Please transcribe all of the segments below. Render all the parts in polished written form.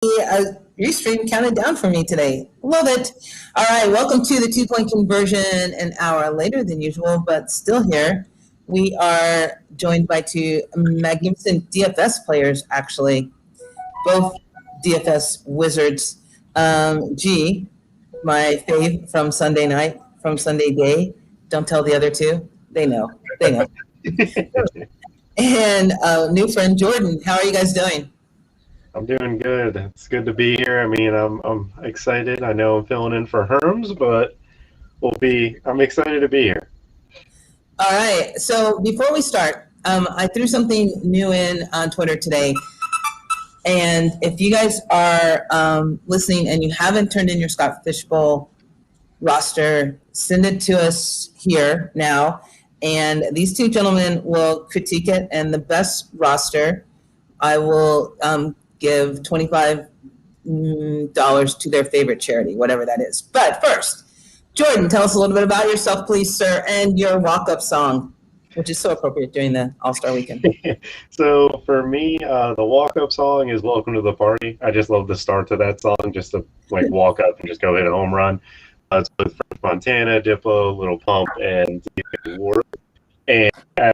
Restream counted down for me today. Love it. All right, welcome to the 2-point conversion, an hour later than usual, but still here. We are joined by two magnificent DFS players, actually, both DFS wizards. G, my fave from Sunday night, from Sunday day. Don't tell the other two. They know. They know. And new friend Jordan. How are you guys doing? I'm doing good. It's good to be here. I mean, I'm excited. I know I'm filling in for Herms, but I'm excited to be here. All right. So before we start, I threw something new in on Twitter today. And if you guys are listening and you haven't turned in your Scott Fishbowl roster, send it to us here now. And these two gentlemen will critique it. And the best roster, I will give $25 to their favorite charity, whatever that is. But first, Jordan, tell us a little bit about yourself, please, sir, and your walk-up song, which is so appropriate during the All-Star Weekend. So for me, the walk-up song is "Welcome to the Party." I just love the start to that song, just to walk up and just go hit a home run. It's with French Montana, Diplo, Little Pump, and Ward. And as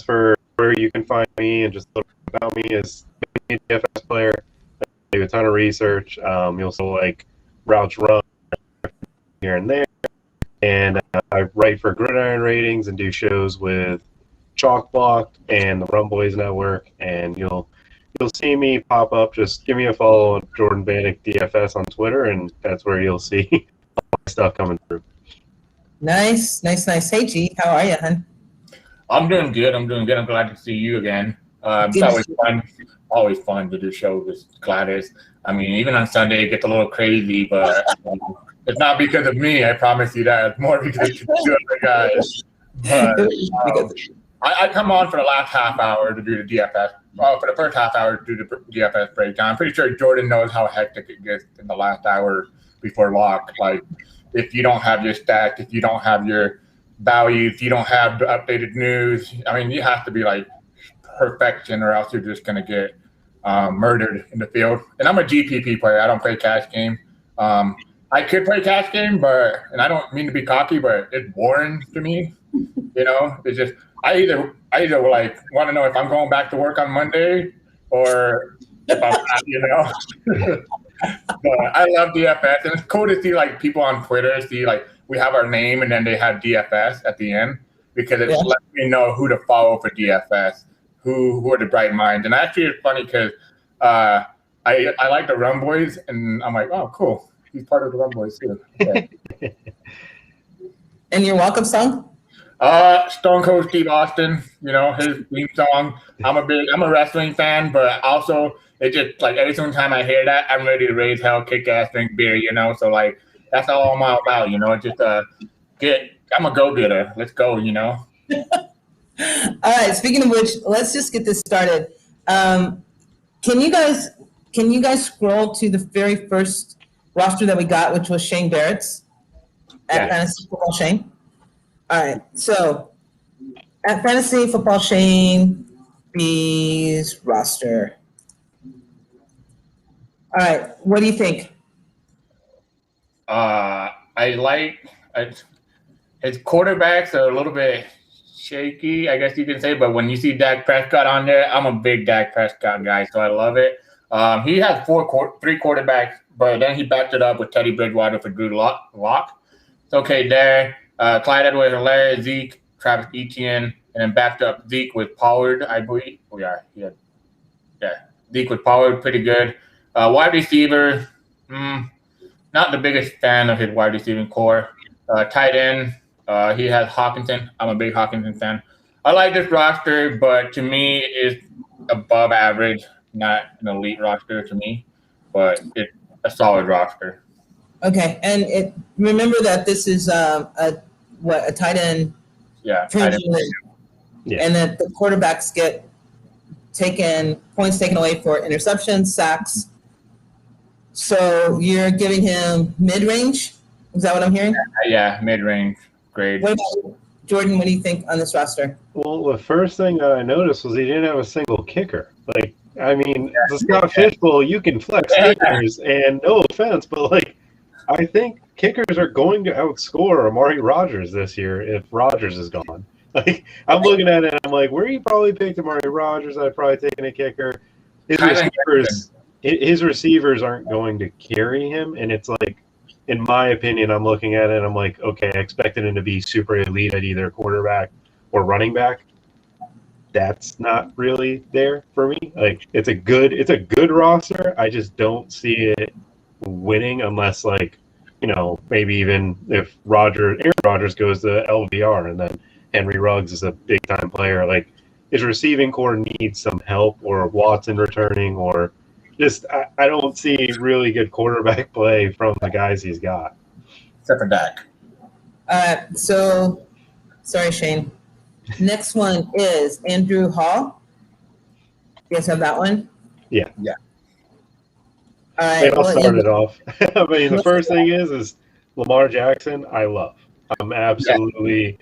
for where you can find me and just a little bit about me is a DFS player. I do a ton of research. You also routes run here and there. And I write for Gridiron Ratings and do shows with Chalk Block and the Rum Boys Network. And you'll see me pop up. Just give me a follow on Jordan Bannock DFS on Twitter, and that's where you'll see all my stuff coming through. Nice. Hey, G, how are you, hon? I'm doing good. I'm glad to see you again. It's always fun to do shows with Gladys. I mean, even on Sunday, it gets a little crazy, but it's not because of me. I promise you that. It's more because of two other guys. But, I come on for the last half hour to do the DFS. Well, for the first half hour to do the DFS breakdown. I'm pretty sure Jordan knows how hectic it gets in the last hour before lock. Like, if you don't have your stats, if you don't have your values, if you don't have the updated news, I mean, you have to be like perfection, or else you're just going to get murdered in the field. And I'm a GPP player. I don't play cash game. I could play cash game, and I don't mean to be cocky, but it's boring to me. You know, it's just I either want to know if I'm going back to work on Monday or if I'm not, you know. But I love DFS, and it's cool to see people on Twitter see we have our name and then they have DFS at the end, because it lets me know who to follow for DFS, who are the bright minds. And actually, it's funny because I like the Rum Boys, and I'm like, oh, cool, he's part of the Rum Boys too. Okay. And your walk-up song? Stone Cold Steve Austin, you know, his theme song. I'm a wrestling fan, but also it's just every single time I hear that, I'm ready to raise hell, kick ass, drink beer, you know. So that's all I'm all about, you know. It's just I'm a go-getter. Let's go, you know. All right. Speaking of which, let's just get this started. Can you guys scroll to the very first roster that we got, which was Shane Barrett's at Fantasy Football Shane? All right. So at Fantasy Football Shane B's roster. All right. What do you think? I like his quarterbacks are a little bit shaky, I guess you can say. But when you see Dak Prescott on there, I'm a big Dak Prescott guy, so I love it. He has three quarterbacks, but then he backed it up with Teddy Bridgewater for Drew Lock. It's okay there. Clyde Edwards-Helaire, Zeke, Travis Etienne, and then backed up Zeke with Pollard, I believe. Oh, yeah. Zeke with Pollard, pretty good. Wide receiver, not the biggest fan of his wide receiving core. Tight end, he has Hawkinson. I'm a big Hawkinson fan. I like this roster, but to me, it's above average, not an elite roster to me, but it's a solid roster. Okay, and remember that this is a tight end. Yeah, tight end. Yeah. And that the quarterbacks get points taken away for interceptions, sacks. So you're giving him mid-range? Is that what I'm hearing? Yeah, mid-range grade. What about Jordan? What do you think on this roster? Well, the first thing that I noticed was he didn't have a single kicker. I mean, the Scott Fishbowl, you can flex kickers, and no offense, but like, I think kickers are going to outscore Amari Rodgers this year if Rodgers is gone. Like, I'm looking at it, and I'm like, where you probably picked Amari Rodgers, I'd probably taken a kicker. His receivers aren't going to carry him, and it's like, in my opinion, I'm looking at it, and I'm like, okay, I expected him to be super elite at either quarterback or running back. That's not really there for me. Like, it's a good roster. I just don't see it winning unless, like, you know, maybe even if Aaron Rodgers goes to LVR and then Henry Ruggs is a big time player. Like, his receiving core needs some help, or Watson returning, or just I don't see really good quarterback play from the guys he's got. Except for Dak. So, sorry, Shane. Next one is Andrew Hall. You guys have that one? Yeah. All right. I'll start it off. I mean, the first thing is Lamar Jackson. I love. I'm absolutely.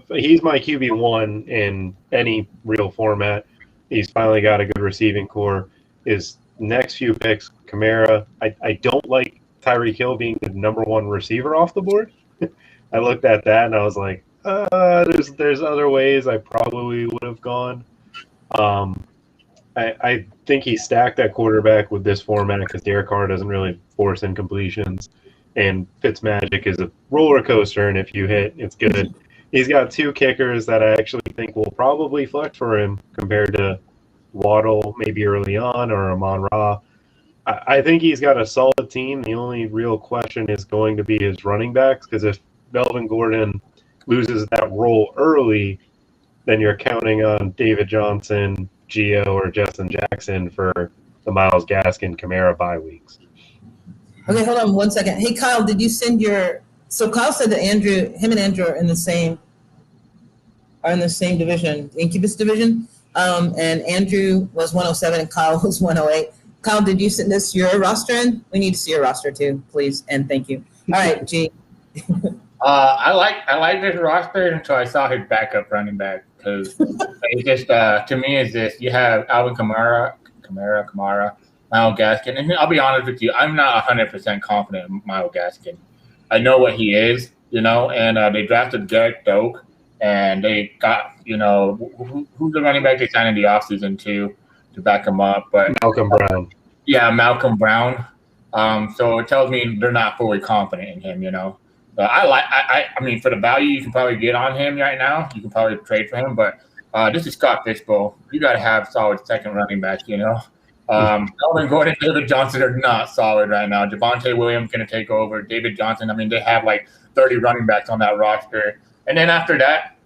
He's my QB1 in any real format. He's finally got a good receiving core. His next few picks, Kamara. I don't like Tyreek Hill being the number one receiver off the board. I looked at that and I was like, there's other ways I probably would have gone. I think he stacked that quarterback with this format because Derek Carr doesn't really force incompletions, and Fitzmagic is a roller coaster, and if you hit, it's good. He's got two kickers that I actually think will probably flex for him compared to Waddle maybe early on, or Amon-Ra. I think he's got a solid team. The only real question is going to be his running backs, because if Melvin Gordon loses that role early, then you're counting on David Johnson, Gio, or Justin Jackson for the Myles Gaskin Kamara bye weeks. Okay, hold on 1 second. Hey, Kyle, did you send your? So Kyle said that him and Andrew are in the same division, Incubus division. And Andrew was 107 and Kyle was 108. Kyle, did you send us your roster in? We need to see your roster too, please, and thank you. All right, G. I like this roster until I saw his backup running back, because it's just to me is this: you have Alvin Kamara, Myles Gaskin, and I'll be honest with you, I'm not 100% confident in Myles Gaskin. I know what he is, and they drafted Garrett Doak, and they got who's the running back they signed in the offseason to back him up, but Malcolm Brown. Yeah, Malcolm Brown. So it tells me they're not fully confident in him, But I mean, for the value you can probably get on him right now, you can probably trade for him. But this is Scott Fishbowl. You got to have solid second running back, Melvin Gordon, David Johnson are not solid right now. Javonte Williams going to take over. David Johnson, I mean, they have like 30 running backs on that roster. And then after that,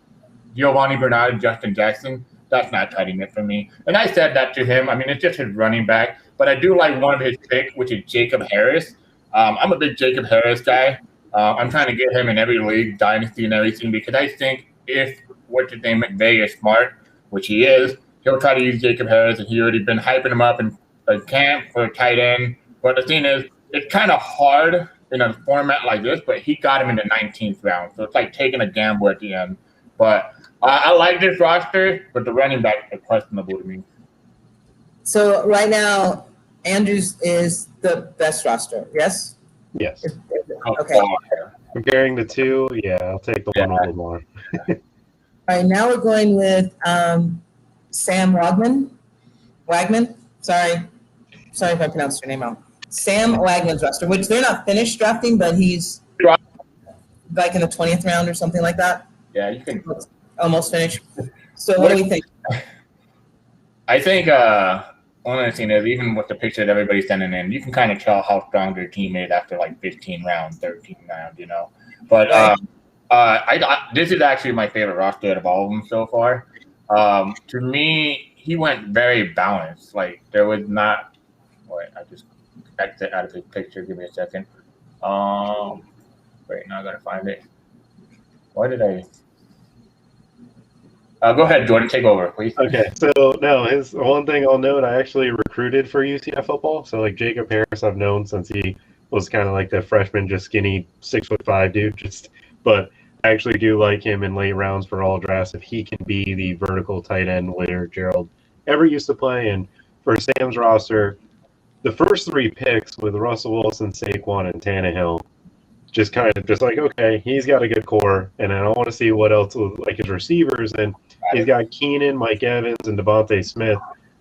Giovanni Bernard and Justin Jackson, that's not cutting it for me. And I said that to him. I mean, it's just his running back. But I do like one of his picks, which is Jacob Harris. I'm a big Jacob Harris guy. I'm trying to get him in every league, dynasty and everything, because I think if McVay is smart, which he is, he'll try to use Jacob Harris, and he already been hyping him up in a camp for a tight end. But the thing is, it's kind of hard in a format like this, but he got him in the 19th round. So it's like taking a gamble at the end. But I like this roster, but the running back is questionable to me. So right now, Andrews is the best roster, yes? Yes. Okay. Comparing the two, yeah, I'll take the one a little more. All right, now we're going with Sam Wagman. Sorry if I pronounced your name wrong. Sam Wagman's roster, which they're not finished drafting, but he's like in the 20th round or something like that. Yeah, you can almost finished. So what do we think? I think one of the things is, even with the picture that everybody's sending in, you can kind of tell how strong their team is after like 15 rounds, 13 rounds, But this is actually my favorite roster out of all of them so far. To me, he went very balanced. Like, there was not. Wait, I just exit out of his picture. Give me a second. Wait, now I gotta find it. Why did I? Go ahead, Jordan. Take over, please. Okay. So, no, his one thing I'll note, I actually recruited for UCF football. So, like, Jacob Harris, I've known since he was kind of like the freshman, just skinny, 6'5" dude. But I actually do like him in late rounds for all drafts if he can be the vertical tight end where Gerald ever used to play. And for Sam's roster, the first 3 picks with Russell Wilson, Saquon, and Tannehill, just kind of just like, okay, he's got a good core, and I want to see what else like his receivers, and he's got Keenan, Mike Evans, and Devontae Smith,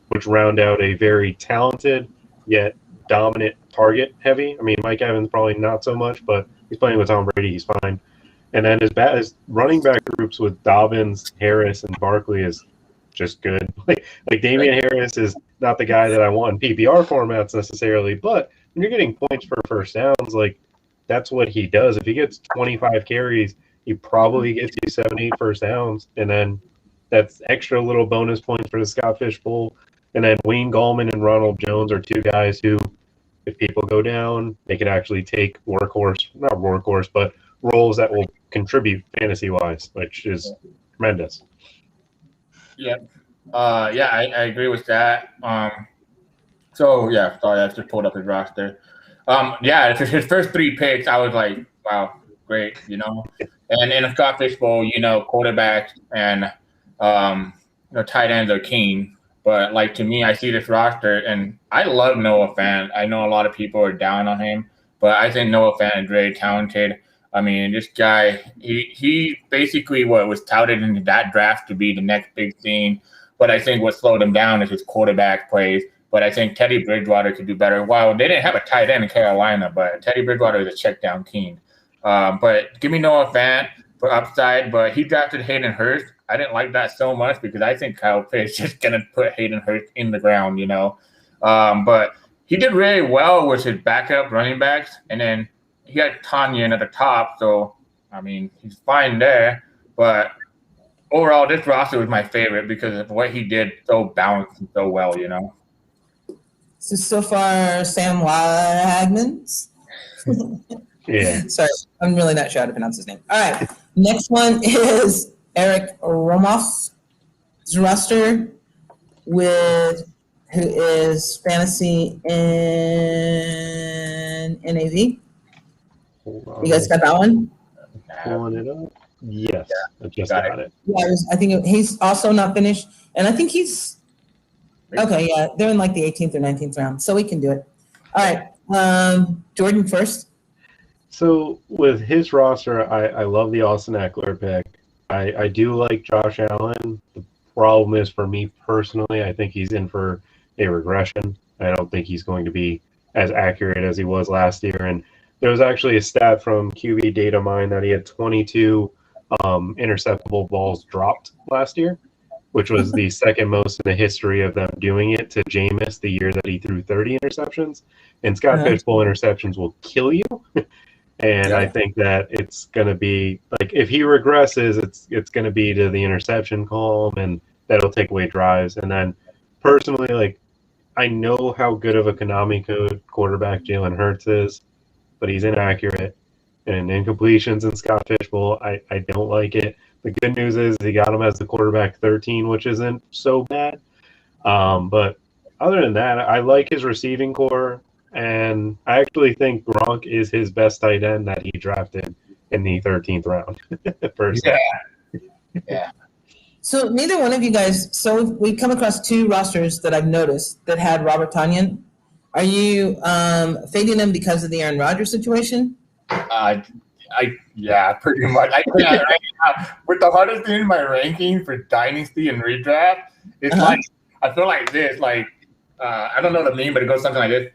which round out a very talented yet dominant target heavy. I mean, Mike Evans probably not so much, but he's playing with Tom Brady, he's fine. And then his running back groups with Dobbins, Harris, and Barkley is just good. Like Damian Harris is not the guy that I want in PPR formats necessarily, but when you're getting points for first downs, like that's what he does. If he gets 25 carries, he probably gets you 7-8 first downs, and then that's extra little bonus points for the Scott Fish Bowl. And then Wayne Gallman and Ronald Jones are 2 guys who, if people go down, they can actually take not workhorse, but roles that will contribute fantasy-wise, which is tremendous. Yeah. I agree with that. Sorry, I just pulled up his roster. His first 3 picks, I was like, wow, great, And in a Scott Fish Bowl, quarterbacks and tight ends are king. But like to me, I see this roster, and I love Noah Fant. I know a lot of people are down on him, but I think Noah Fant is very talented. I mean, this guy, he basically was touted into that draft to be the next big thing. But I think what slowed him down is his quarterback plays. But I think Teddy Bridgewater could do better. Well, they didn't have a tight end in Carolina, but Teddy Bridgewater is a check down king. But give me Noah Fant for upside. But he drafted Hayden Hurst. I didn't like that so much because I think Kyle Pitts is just going to put Hayden Hurst in the ground, But he did really well with his backup running backs. And then he had Tanyan at the top. So, I mean, he's fine there. But overall, this roster was my favorite because of what he did so balanced and so well, So far, Sam Wagmans. Yeah. Sorry, I'm really not sure how to pronounce his name. All right, next one is Eric Romoff's roster who is fantasy in NAV. You guys got that one? Pulling it up. Yes, I just got it. Yeah, I think he's also not finished, and I think he's okay. Yeah, they're in like the 18th or 19th round, so we can do it. All right, Jordan first. So with his roster, I love the Austin Eckler pick. I do like Josh Allen. The problem is for me personally, I think he's in for a regression. I don't think he's going to be as accurate as he was last year. And there was actually a stat from QB Data Mine that he had 22 interceptable balls dropped last year, which was the second most in the history of them doing it to Jameis the year that he threw 30 interceptions. And Scott Fish Bowl interceptions will kill you. And I think that it's going to be like if he regresses, it's going to be to the interception column, and that'll take away drives. And then personally, like I know how good of a Konami code quarterback Jalen Hurts is, but he's inaccurate and incompletions in Scott Fish Bowl. I don't like it. The good news is he got him as the quarterback 13, which isn't so bad. But other than that, I like his receiving core. And I actually think Gronk is his best tight end that he drafted in the 13th round. Yeah. So neither one of you guys. So we come across 2 rosters that I've noticed that had Robert Tonyan. Are you fading them because of the Aaron Rodgers situation? Yeah, pretty much. I think right now, with the hardest thing in my ranking for Dynasty and Redraft, it's like I feel like this. Like I don't know the meme, but it goes something like this.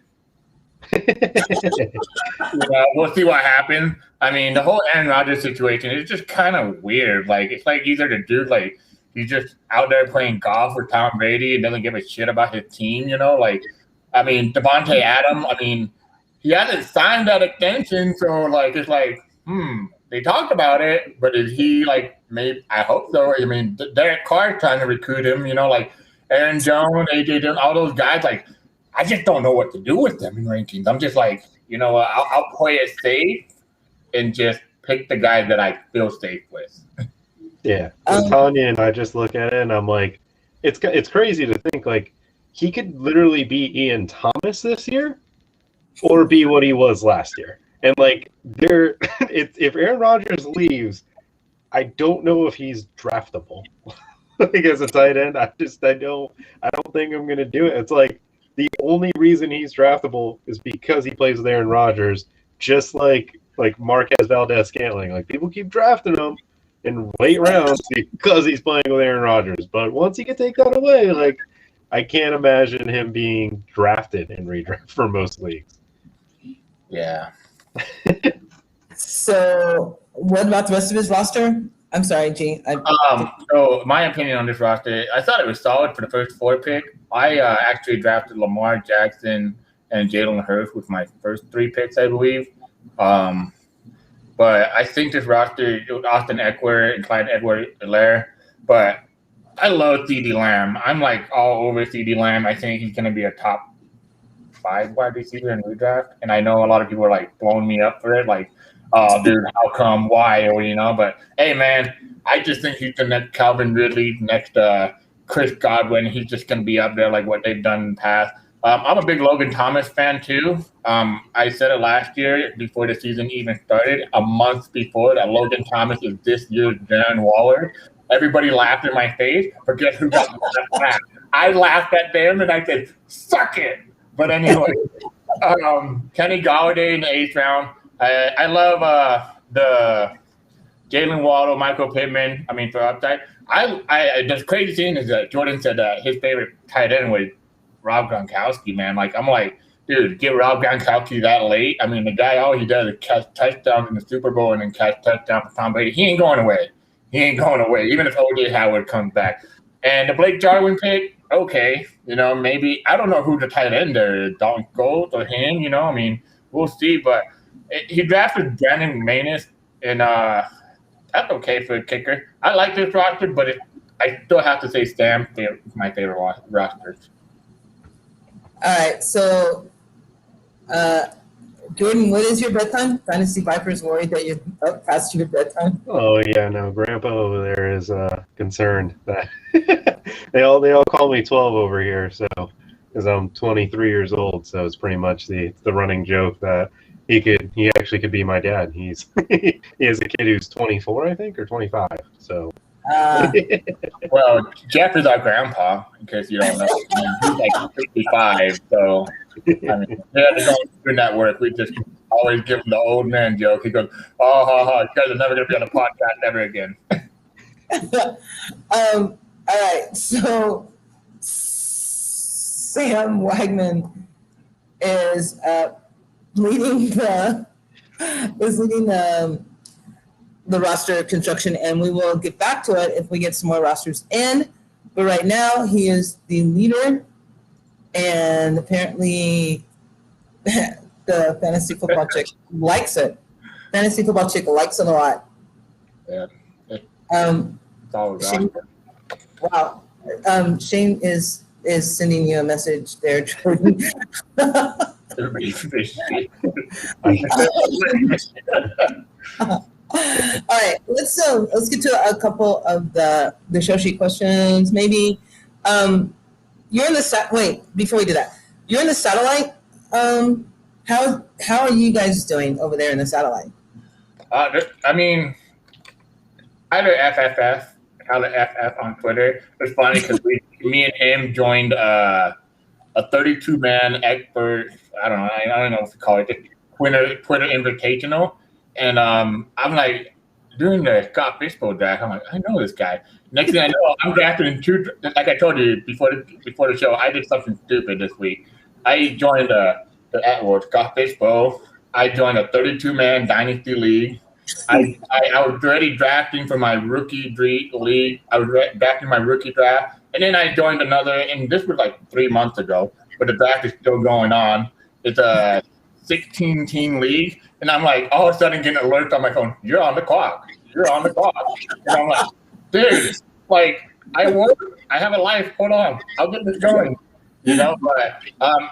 We'll see what happens. I mean, the whole Aaron Rodgers situation is just kind of weird. Like, it's like either the dude, like, he's just out there playing golf with Tom Brady and doesn't give a shit about his team, Like, I mean, Devontae Adams, I mean, he hasn't signed that extension, so, like, it's like, they talked about it, but is he, like, maybe, I hope so. I mean, Derek Carr's trying to recruit him, like, Aaron Jones, AJ Dillon, all those guys, like, I just don't know what to do with them in rankings. I'm just like, I'll play it safe and just pick the guys that I feel safe with. Yeah. With Tanya, and I just look at it and I'm like, it's crazy to think like he could literally be Ian Thomas this year or be what he was last year. And like if Aaron Rodgers leaves, I don't know if he's draftable. like as a tight end. I don't think I'm gonna do it. It's like the only reason he's draftable is because he plays with Aaron Rodgers, just like Marquez Valdez-Scantling. Like people keep drafting him in late rounds because he's playing with Aaron Rodgers. But once he can take that away, like I can't imagine him being drafted in redraft for most leagues. Yeah. So, what about the rest of his roster? I'm sorry, Gene. So my opinion on this roster, I thought it was solid for the first 4 pick. I actually drafted Lamar Jackson and Jalen Hurts with my first 3 picks, I believe. But I think this roster, Austin Eckler and Clyde Edwards-Helaire, but I love CeeDee Lamb. I'm like all over CeeDee Lamb. I think he's going to be a top 5 wide receiver in redraft. And I know a lot of people are like blowing me up for it. Like, oh, dude, how come? Why? Or, but hey, man, I just think he's the next Calvin Ridley, next Chris Godwin. He's just going to be up there like what they've done in the past. I'm a big Logan Thomas fan, too. I said it last year before the season even started, a month before, that Logan Thomas is this year's Darren Waller. Everybody laughed in my face, but guess who got laughed? I laughed at them, and I said, suck it. But anyway, Kenny Golladay in the 8th round. I love the Jalen Waddle, Michael Pittman. I mean, for upside. The crazy thing is that Jordan said that his favorite tight end was Rob Gronkowski, man. Like, I'm like, dude, get Rob Gronkowski that late. I mean, the guy, all he does is catch touchdowns in the Super Bowl and then catch touchdowns for Tom Brady. He ain't going away. Even if O.J. Howard comes back. And the Blake Jarwin pick, okay, maybe, I don't know who the tight end there is, Dalton Schultz or him, I mean, we'll see. But he drafted Brandon Manus, and that's okay for a kicker. I like this roster, but I still have to say Sam is my favorite roster. All right, so Jordan, what is your bedtime? Fantasy Viper's worried that you're up past your bedtime. Oh yeah, no, Grandpa over there is concerned that they all call me 12 over here, so because I'm 23 years old, so it's pretty much the running joke that he actually could be my dad. He has a kid who's 24, I think, or 25. So. Well, Jeff is our grandpa, in case you don't know. He's like 55, so I mean, we had to go through that work. We just always give him the old man joke. He goes, "Oh, ha, ha, you guys are never going to be on a podcast ever again." All right, so Sam Wagman is leading the roster construction, and we will get back to it if we get some more rosters in. But right now, he is the leader, and apparently the Fantasy Football Chick likes it. Fantasy Football Chick likes it a lot. Yeah. Shane, wow. Shane is sending you a message there, Jordan. All right, let's get to a couple of the show sheet questions. Maybe you're in the wait, before we do that, you're in the satellite. How are you guys doing over there in the satellite? I mean, either FFF, Tyler FF on Twitter. It's funny because me and him joined a 32-man expert. I don't know what to call it. Twitter Invitational. And I'm like, during the Scott Fishbowl draft, I'm like, I know this guy. Next thing I know, I'm drafted in 2. Like I told you before the show, I did something stupid this week. I joined the Scott Fishbowl. I joined a 32-man dynasty league. I was already drafting for my rookie league. I was drafting my rookie draft, and then I joined another. And this was like 3 months ago, but the draft is still going on. It's a 16-team league. And I'm like, all of a sudden getting alerts on my phone, you're on the clock. And I'm like, dude, like, I work, I have a life, hold on, I'll get this going. But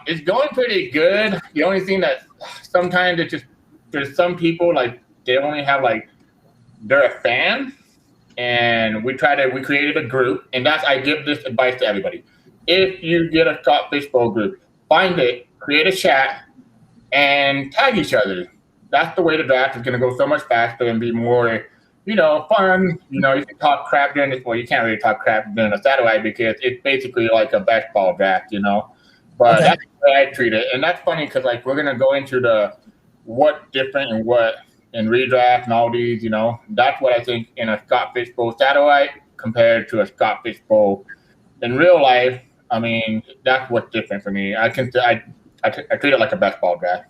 it's going pretty good. The only thing that sometimes it's just, there's some people, like, they only have, like, they're a fan. And we created a group. And I give this advice to everybody. If you get a Scott Fishbowl group, find it, create a chat, and tag each other. That's the way the draft is going to go so much faster and be more, fun. You can talk crap during this. Well, you can't really talk crap during a satellite because it's basically like a best ball draft, But that's the way I treat it. And that's funny because, we're going to go into the what different and what in redraft and all these, That's what I think in a Scott Fishbowl satellite compared to a Scott Fishbowl in real life. I mean, that's what's different for me. I treat it like a best ball draft.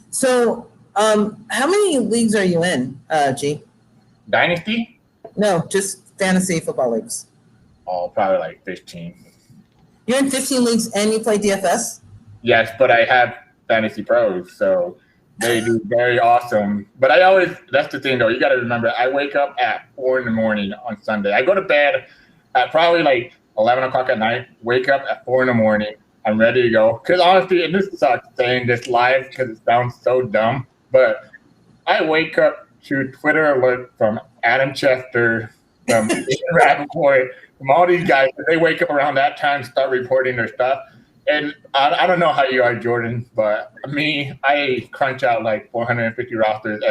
So, how many leagues are you in, G? Dynasty? No, just fantasy football leagues. Oh, probably like 15. You're in 15 leagues and you play DFS? Yes, but I have fantasy pros, so they do very awesome. But that's the thing though, you got to remember, I wake up at 4 in the morning on Sunday. I go to bed at probably like 11 o'clock at night, wake up at 4 in the morning. I'm ready to go. Because honestly, and this sucks saying this live because it sounds so dumb, but I wake up to Twitter alert from Adam Chester, from Rappaport, from all these guys. They wake up around that time, start reporting their stuff. And I don't know how you are, Jordan, but me, I crunch out like 450 rosters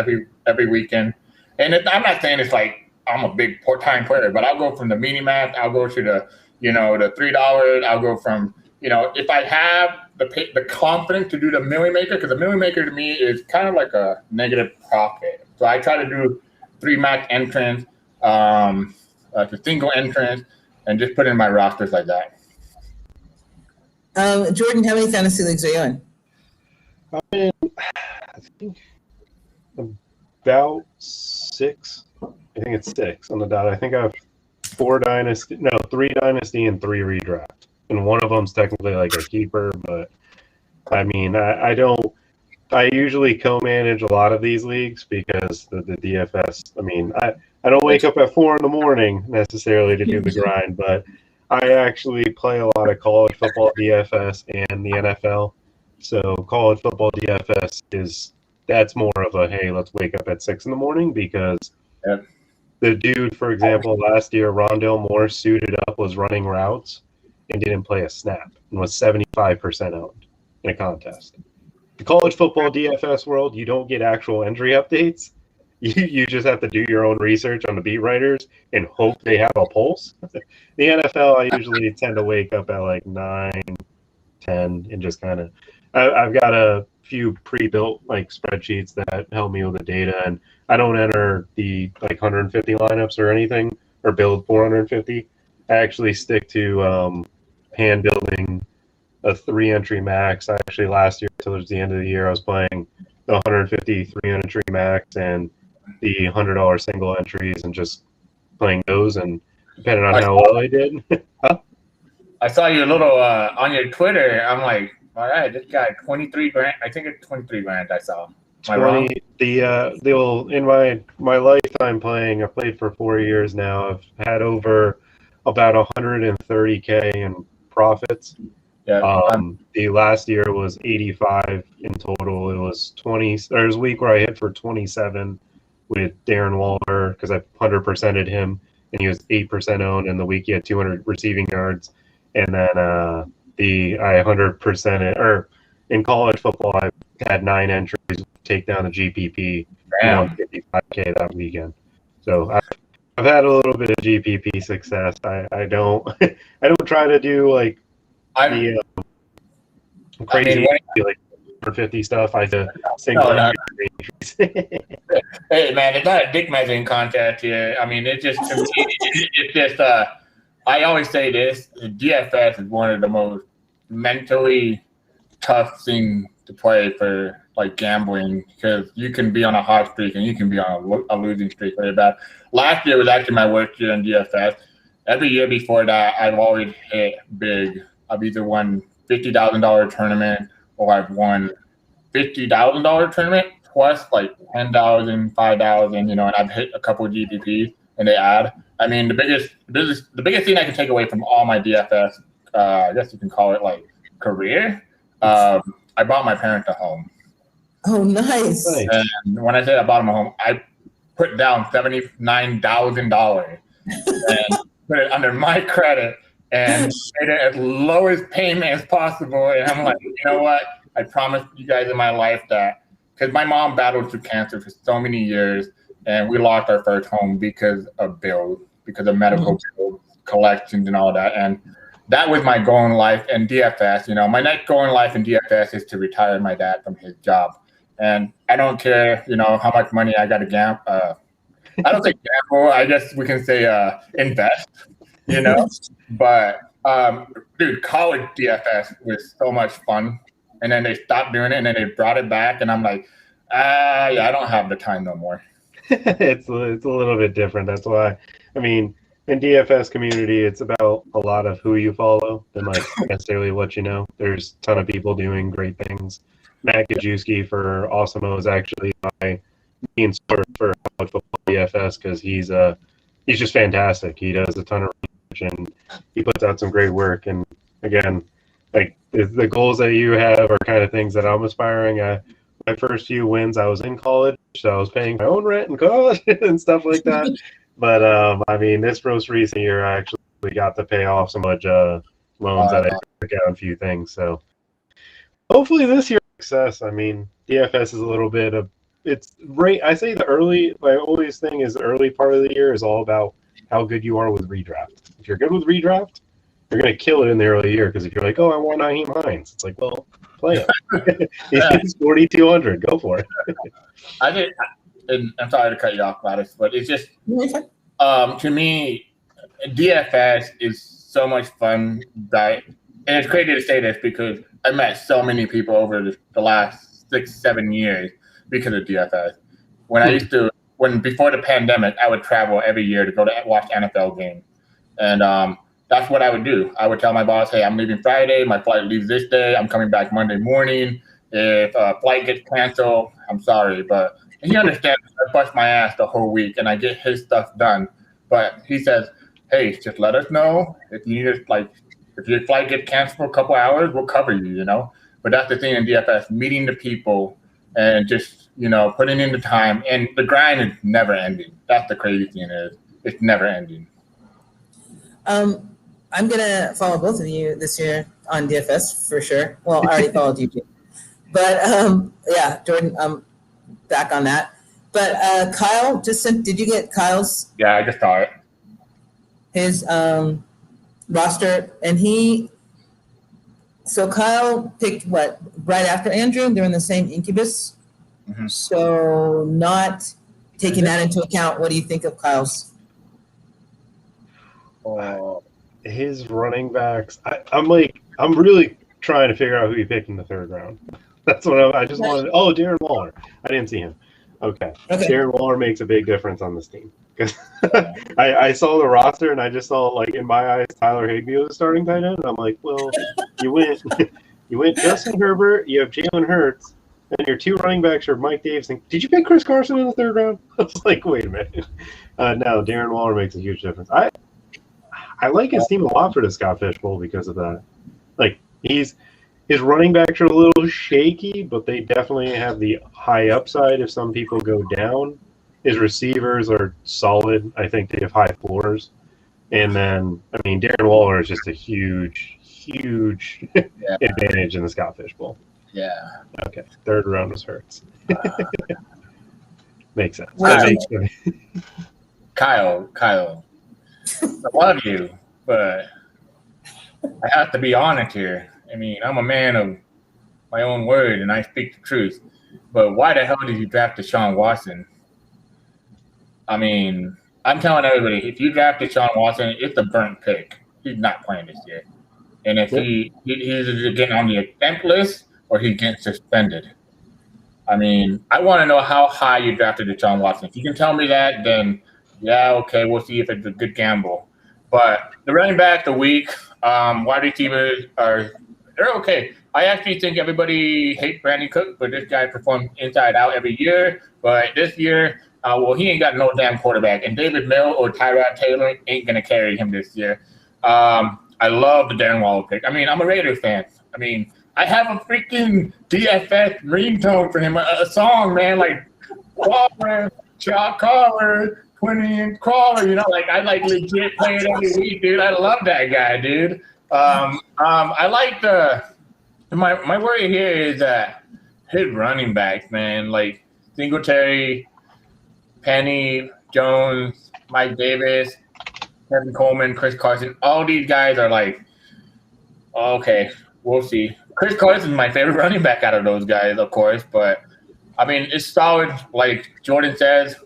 every weekend. And I'm not saying it's like I'm a big time player, but I'll go from the mini max, I'll go to the the $3, I'll go from if I have the confidence to do the Millie Maker, because the Millie Maker to me is kind of like a negative profit. So I try to do 3 max entrants, like a single entrance, and just put in my rosters like that. Jordan, how many fantasy leagues are you in? I'm in, I think, about 6. I think it's 6 on the dot. I think I have 3 dynasty and 3 redraft. And one of them's technically like a keeper, but I mean, I usually co-manage a lot of these leagues because the DFS, I mean, I don't wake up at 4 in the morning necessarily to do the grind, but I actually play a lot of college football DFS and the NFL. So college football DFS that's more of a, hey, let's wake up at 6 in the morning because the dude, for example, last year, Rondale Moore suited up, was running routes, and didn't play a snap and was 75% owned in a contest. The college football DFS world, you don't get actual entry updates. You just have to do your own research on the beat writers and hope they have a pulse. The NFL, I usually tend to wake up at like 9, 10 and just kind of – I've got a few pre-built like spreadsheets that help me with the data, and I don't enter the like 150 lineups or anything or build 450. I actually stick to hand building a 3-entry max. Actually, last year, towards the end of the year, I was playing the 150 3-entry max and the $100 single entries and just playing those. And depending on how well I did. I saw you a little on your Twitter. I'm like, all right, this guy, 23 grand. I think it's 23 grand I saw. Am I wrong? In my lifetime playing, I've played for 4 years now. I've had over about 130K in profits. Yeah. The last year was 85 in total. It was 20. There was a week where I hit for 27 with Darren Waller because I 100%ed him, and he was 8% owned. And the week he had 200 receiving yards, and then I 100%ed. Or in college football, I had 9 entries, take down the GPP, 155K that weekend. So I've had a little bit of GPP success. I don't try to do like the crazy like 150 stuff. I do single entries. Hey man, it's not a dick measuring contest here. I mean, it's just to me, it's just I always say this: the DFS is one of the most mentally tough things to play for like gambling, because you can be on a hot streak and you can be on a losing streak very bad. Last year was actually my worst year in DFS. Every year before that, I've always hit big. I've either won $50,000 tournament or I've won $50,000 tournament plus like 10,000, 5,000, and I've hit a couple of GPPs and they add. I mean, the biggest thing I can take away from all my DFS, I guess you can call it like career, I bought my parents a home. Oh, nice. And when I say I bought them a home, I put down $79,000 and put it under my credit and made it as low as payment as possible. And I'm like, you know what? I promised you guys in my life that, because my mom battled through cancer for so many years, and we lost our first home because of medical bills, collections, and all that. And that was my goal in life and DFS. You know, my next goal in life in DFS is to retire my dad from his job. And I don't care, you know, how much money I got to gamble. I don't say gamble. I guess we can say invest, you know. But, dude, college DFS was so much fun. And then they stopped doing it, and then they brought it back. And I'm like, yeah, I don't have the time no more. It's a little bit different. That's why, I mean, in DFS community, it's about a lot of who you follow than like necessarily what you know. There's a ton of people doing great things. Matt Gajewski for Awesemo is actually my main source for college football DFS because he's just fantastic. He does a ton of research and he puts out some great work. And again, like the goals that you have are kind of things that I'm aspiring at. My first few wins, I was in college, so I was paying my own rent in college and stuff like that. But I mean, this most recent year, I actually got to pay off some much loans that I took out a few things. So hopefully this year success. I mean, DFS is a little bit of it's right. I say my always thing is the early part of the year is all about how good you are with redraft. If you're good with redraft, you're gonna kill it in the early year. Because if you're like, oh, I want Naheem Hines, it's like, well, play him. He's 4,200. Go for it. And I'm sorry to cut you off, Gladys, but it's just to me, DFS is so much fun. And it's crazy to say this because I met so many people over the last 6-7 years because of DFS. Before the pandemic, I would travel every year to go to watch NFL games, and that's what I would do. I would tell my boss, hey, I'm leaving Friday. My flight leaves this day. I'm coming back Monday morning. If a flight gets canceled, I'm sorry. But he understands I bust my ass the whole week and I get his stuff done. But he says, hey, just let us know. If you need us, like, if your flight gets canceled for a couple hours, we'll cover you, you know. But that's the thing in DFS, meeting the people and just, you know, putting in the time. And the grind is never ending. That's the crazy thing is it's never ending. I'm going to follow both of you this year on DFS for sure. Well, I already followed you. But, yeah, Jordan, I'm back on that. But Kyle, did you get Kyle's? Yeah, I just saw it. His roster. And so Kyle picked what? Right after Andrew? They're in the same incubus. Mm-hmm. So not taking that into account, what do you think of Kyle's? His running backs, I'm really trying to figure out who he picked in the third round. That's what I just wanted. Oh, Darren Waller. I didn't see him. Okay. Darren Waller makes a big difference on this team because I saw the roster and I just saw, like, in my eyes, Tyler Higbee was a starting tight end. And I'm like, well, you went Justin Herbert, you have Jalen Hurts, and your two running backs are Mike Davis. Did you pick Chris Carson in the third round? I was like, wait a minute. No, Darren Waller makes a huge difference. I like his team a lot for the Scott Fish Bowl because of that. Like, his running backs are a little shaky, but they definitely have the high upside if some people go down. His receivers are solid. I think they have high floors. And then, I mean, Darren Waller is just a huge advantage in the Scott Fish Bowl. Yeah. Okay. Third round was Hurts. Makes sense. Kyle. I love you, but I have to be honest here. I mean, I'm a man of my own word, and I speak the truth. But why the hell did you draft Deshaun Watson? I mean, I'm telling everybody, if you draft Deshaun Watson, it's a burnt pick. He's not playing this year. And if he's either getting on the exempt list or he gets suspended. I mean, I want to know how high you drafted Deshaun Watson. If you can tell me that, then yeah, okay, we'll see if it's a good gamble. But the running back, the weak, wide receivers they're okay. I actually think everybody hates Brandon Cook, but this guy performs inside out every year. But this year, he ain't got no damn quarterback. And David Mill or Tyrod Taylor ain't going to carry him this year. I love the Darren Waller pick. I mean, I'm a Raiders fan. I mean, I have a freaking DFS ringtone for him, a song, man, like Waller, Shot Caller, 20-inch crawler, you know, like I like legit play it every week, dude. I love that guy, dude. I like my worry here is that his running backs, man, like Singletary, Penny, Jones, Mike Davis, Kevin Coleman, Chris Carson. All these guys are like, okay, we'll see. Chris Carson is my favorite running back out of those guys, of course. But, I mean, it's solid. Like Jordan says,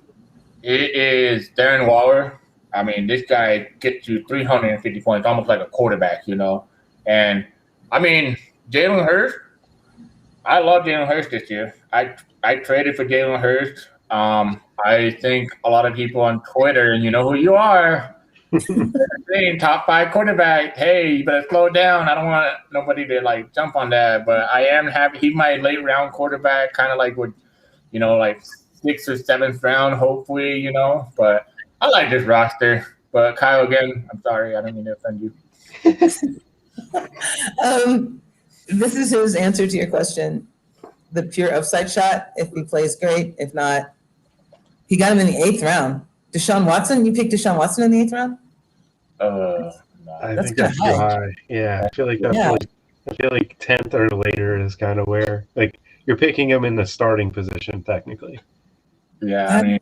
it is Darren Waller. I mean, this guy gets you 350 points, almost like a quarterback, you know. And, I mean, Jalen Hurts, I love Jalen Hurts this year. I traded for Jalen Hurts. I think a lot of people on Twitter, and you know who you are, saying top 5 quarterback. Hey, you better slow down. I don't want nobody to like jump on that, but I am happy. He's my late round quarterback, kind of like with, you know, like 6th or 7th round, hopefully, you know. But I like this roster. But Kyle, again, I'm sorry, I don't mean to offend you. This is his answer to your question. The pure upside shot, if he plays great. If not, he got him in the 8th round. Deshaun Watson, you picked Deshaun Watson in the 8th round? No. I That's think that's too high. Yeah, I feel like that's I feel like 10th or later is kind of where, like, you're picking him in the starting position technically. Yeah, I mean,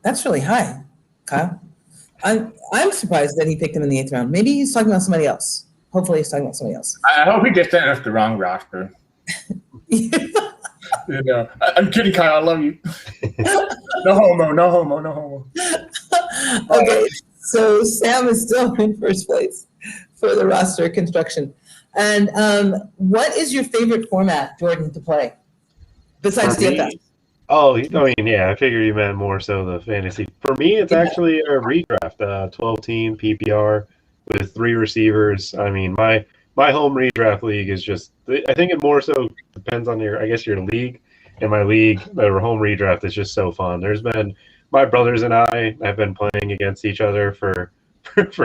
that's really high, Kyle. I'm surprised that he picked him in the 8th round. Maybe he's talking about somebody else. Hopefully he's talking about somebody else. I hope he just sent us the wrong roster. You know, I'm kidding, Kyle. I love you. No homo. Okay, so Sam is still in first place for the roster construction. And what is your favorite format, Jordan, to play besides DFS? Oh, I mean, yeah, I figured you meant more so the fantasy. For me, it's actually a redraft, 12-team PPR with 3 receivers. I mean, my home redraft league is just, I think it more so depends on your league. In my league, the home redraft is just so fun. There's been, my brothers and I have been playing against each other for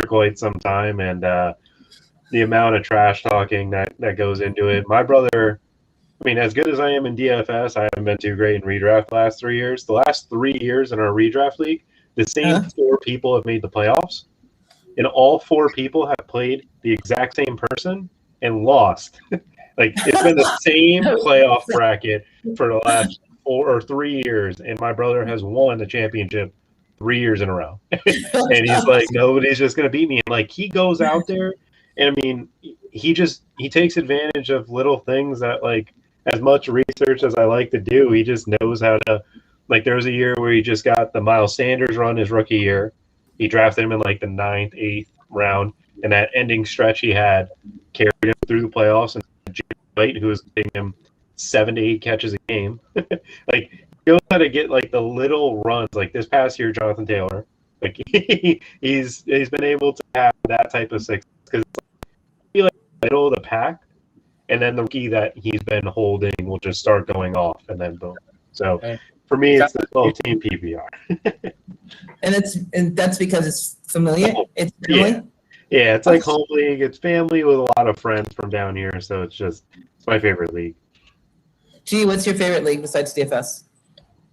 quite some time, and the amount of trash talking that goes into it. My brother, I mean, as good as I am in DFS, I haven't been too great in redraft the last 3 years. The last 3 years in our redraft league, the same 4 people have made the playoffs, and all 4 people have played the exact same person and lost. Like, it's been the same playoff bracket for the last 4 or 3 years, and my brother has won the championship 3 years in a row. And he's like, nobody's just going to beat me. And, like, he goes out there, and, I mean, he takes advantage of little things that, like, as much research as I like to do, he just knows how to, like, there was a year where he just got the Miles Sanders run his rookie year. He drafted him in, like, the 9th, 8th round, and that ending stretch he had carried him through the playoffs. And White, who was giving him 7 to 8 catches a game. Like, he knows how to get, like, the little runs. Like, this past year, Jonathan Taylor, like, he's been able to have that type of success because he's like middle of the pack, and then the rookie that he's been holding will just start going off, and then boom. So for me, it's the 12-team PPR. and that's because it's familiar. It's family. Yeah, it's like home league. It's family with a lot of friends from down here, so it's my favorite league. Gee, what's your favorite league besides DFS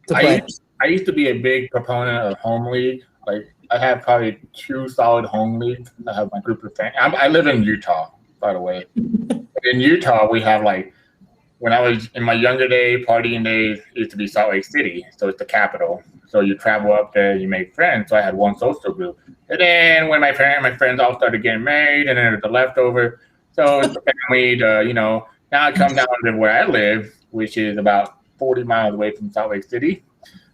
to play? play? I used to be a big proponent of home league. Like, I have probably 2 solid home leagues. I have my group of fans. I live in Utah, by the way. In Utah, we have, like, when I was in my younger partying days, it used to be Salt Lake City, so it's the capital. So you travel up there, you make friends. So I had one social group. And then when my friends all started getting married, and then there's the leftover. So it's the family, now I come down to where I live, which is about 40 miles away from Salt Lake City.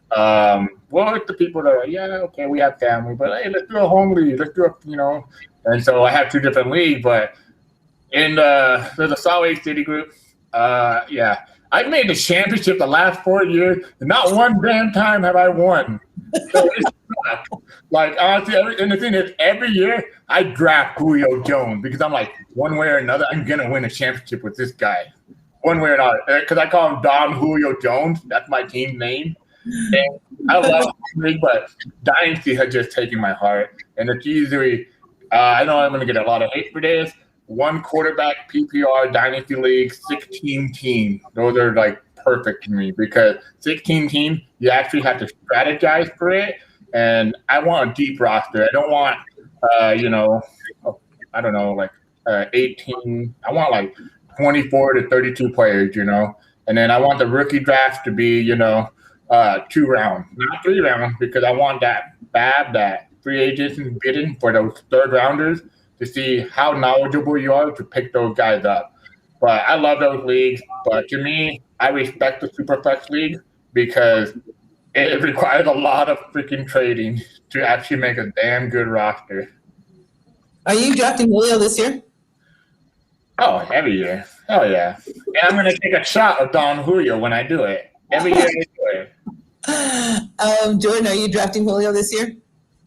Well, it's the people that are, okay, we have family, but hey, let's do a home league. Let's do a, And so I have 2 different leagues, but there's a Salt Lake City group. I've made the championship the last 4 years, and not one damn time have I won. So it's like, honestly, and the thing is, every year I draft Julio Jones because I'm like, one way or another, I'm gonna win a championship with this guy, one way or another. Because I call him Don Julio Jones. That's my team name. And I love league, but Dynasty has just taken my heart, and it's usually I know I'm gonna get a lot of hate for this. 1 quarterback PPR Dynasty League, 16 team. Those are like perfect to me because 16 team, you actually have to strategize for it. And I want a deep roster. I don't want, 18. I want like 24 to 32 players, And then I want the rookie draft to be, 2 rounds, not 3 rounds, because I want that free agents and bidding for those 3rd rounders to see how knowledgeable you are to pick those guys up. But I love those leagues. But to me, I respect the Superflex League because it requires a lot of freaking trading to actually make a damn good roster. Are you drafting Julio this year? Oh, every year. Hell yeah. And I'm going to take a shot of Don Julio when I do it. Every year I do it. Jordan, are you drafting Julio this year?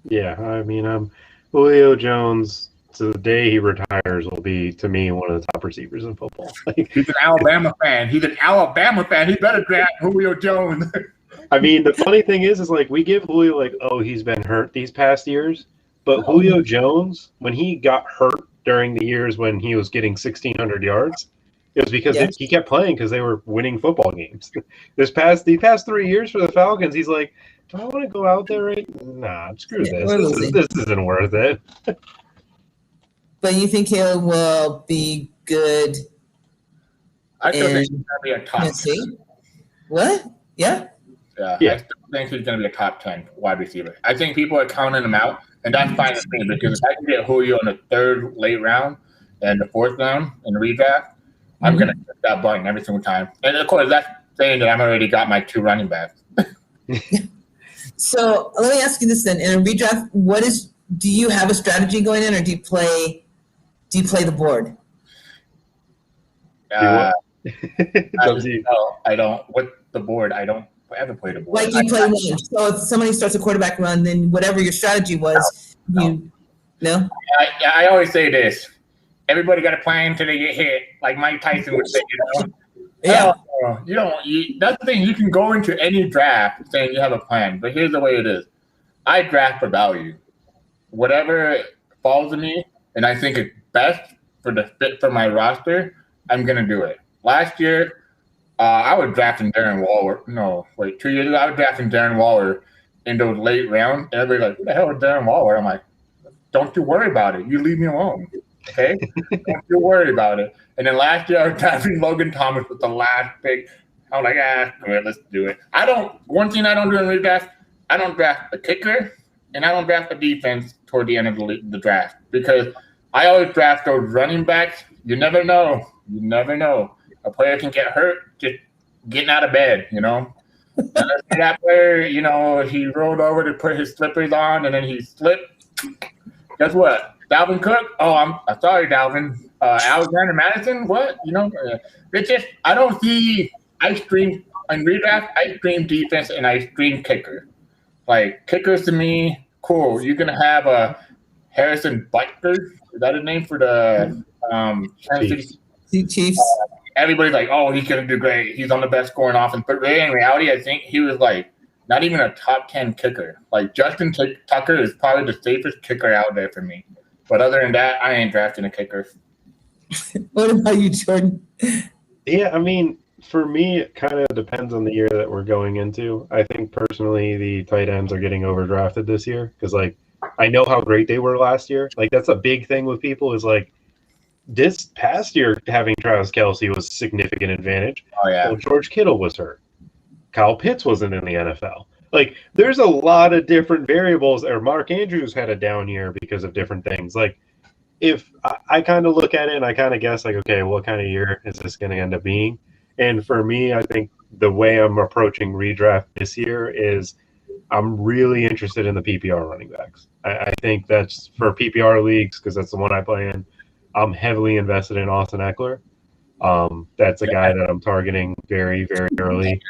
Yeah, I mean, Julio Jones, to the day he retires, will be, to me, one of the top receivers in football. He's an Alabama fan. He better draft Julio Jones. I mean, the funny thing is like, we give Julio, like, oh, he's been hurt these past years. But Julio Jones, when he got hurt during the years when he was getting 1,600 yards, it was because he kept playing because they were winning football games. The past 3 years for the Falcons, he's like, do I want to go out there? Nah, screw this. This isn't worth it. But you think he will be good? I still think he's going to be a top 10. What? Yeah? Yeah. I still think he's going to be a top 10 wide receiver. I think people are counting him out, and that's fine with me because if I can get Julio in the 3rd late round and the 4th round in the redraft, I'm going to hit that button every single time. And, of course, that's saying that I've already got my 2 running backs. So let me ask you this then: in a redraft, do you have a strategy going in, or do you play the board? I don't. With the board, I don't ever play the board. Like you play one. So if somebody starts a quarterback run, then whatever your strategy was, no. I always say this: everybody got a plan until they get hit, like Mike Tyson would say. Yeah. That's the thing. You can go into any draft saying you have a plan, but here's the way it is. I draft for value. Whatever falls to me, and I think it's best for the fit for my roster, I'm going to do it. Last year, I was drafting Darren Waller. 2 years ago, I was drafting Darren Waller in those late rounds. And everybody's like, who the hell is Darren Waller? I'm like, don't you worry about it. You leave me alone. Okay? Don't you worry about it. And then last year, I was drafting Logan Thomas with the last pick. I was like, go ahead, let's do it. One thing I don't do in redraft, I don't draft a kicker, and I don't draft a defense toward the end of the draft because I always draft those running backs. You never know. A player can get hurt just getting out of bed, That player, he rolled over to put his slippers on, and then he slipped. Guess what? Dalvin Cook? Oh, I'm sorry, Dalvin. Alexander Madison? What? It's just, I don't see ice cream in redraft, ice cream defense, and ice cream kicker. Like, kickers to me, cool. You're going to have a Harrison Butker. Is that a name for the Kansas City Chiefs? Everybody's like, oh, he's going to do great. He's on the best scoring offense. But really, in reality, I think he was like not even a top 10 kicker. Like, Justin Tucker is probably the safest kicker out there for me. But other than that, I ain't drafting a kicker. What about you, Jordan? Yeah, I mean, for me, it kind of depends on the year that we're going into. I think personally the tight ends are getting overdrafted this year because, like, I know how great they were last year. Like, that's a big thing with people is, like, this past year having Travis Kelce was a significant advantage. Oh, yeah. Well, George Kittle was hurt. Kyle Pitts wasn't in the NFL. Like, there's a lot of different variables. Or Mark Andrews had a down year because of different things. Like, if I kind of look at it and I kind of guess, like, okay, what kind of year is this going to end up being? And for me, I think the way I'm approaching redraft this year is I'm really interested in the PPR running backs. I think that's for PPR leagues because that's the one I play in. I'm heavily invested in Austin Eckler. That's a guy that I'm targeting very, very early.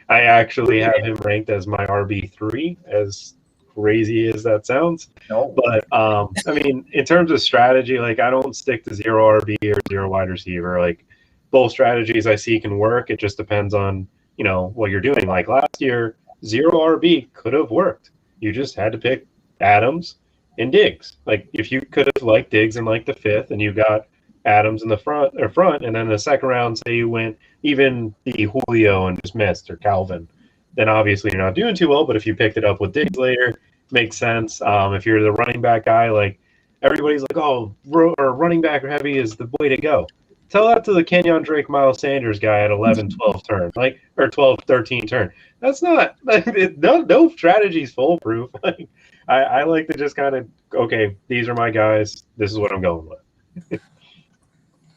I actually have him ranked as my RB3, as crazy as that sounds. No. But, I mean, in terms of strategy, like, I don't stick to 0 RB or 0 wide receiver. Like, both strategies I see can work. It just depends on, what you're doing. Like, last year, 0 RB could have worked. You just had to pick Adams and Diggs. Like, if you could have liked Diggs in, like, the 5th and you got Adams in the front, and then the second round, say you went even the Julio and just missed, or Calvin, then obviously you're not doing too well. But if you picked it up with Diggs later, makes sense. If you're the running back guy, like, everybody's like, oh, running back heavy is the way to go. tell that to the Kenyon Drake Miles Sanders guy at 11-12 turn, like, or 12-13 turn. That's not no strategy's foolproof. Like, I like to just kind of, okay, these are my guys. This is what I'm going with.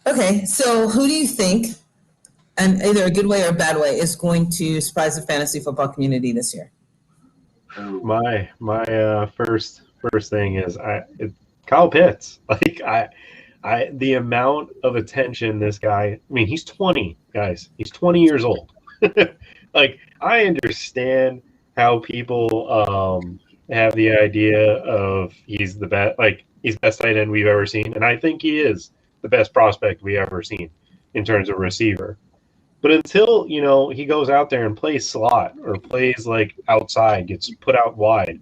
Okay, so who do you think, and either a good way or a bad way, is going to surprise the fantasy football community this year? My first thing is Kyle Pitts. Like, the amount of attention this guy. I mean, he's 20, guys. He's 20 years old. Like, I understand how people have the idea of he's the best. Like, he's best tight end we've ever seen, and I think he is the best prospect we ever seen in terms of receiver. But until, he goes out there and plays slot or plays like outside, gets put out wide,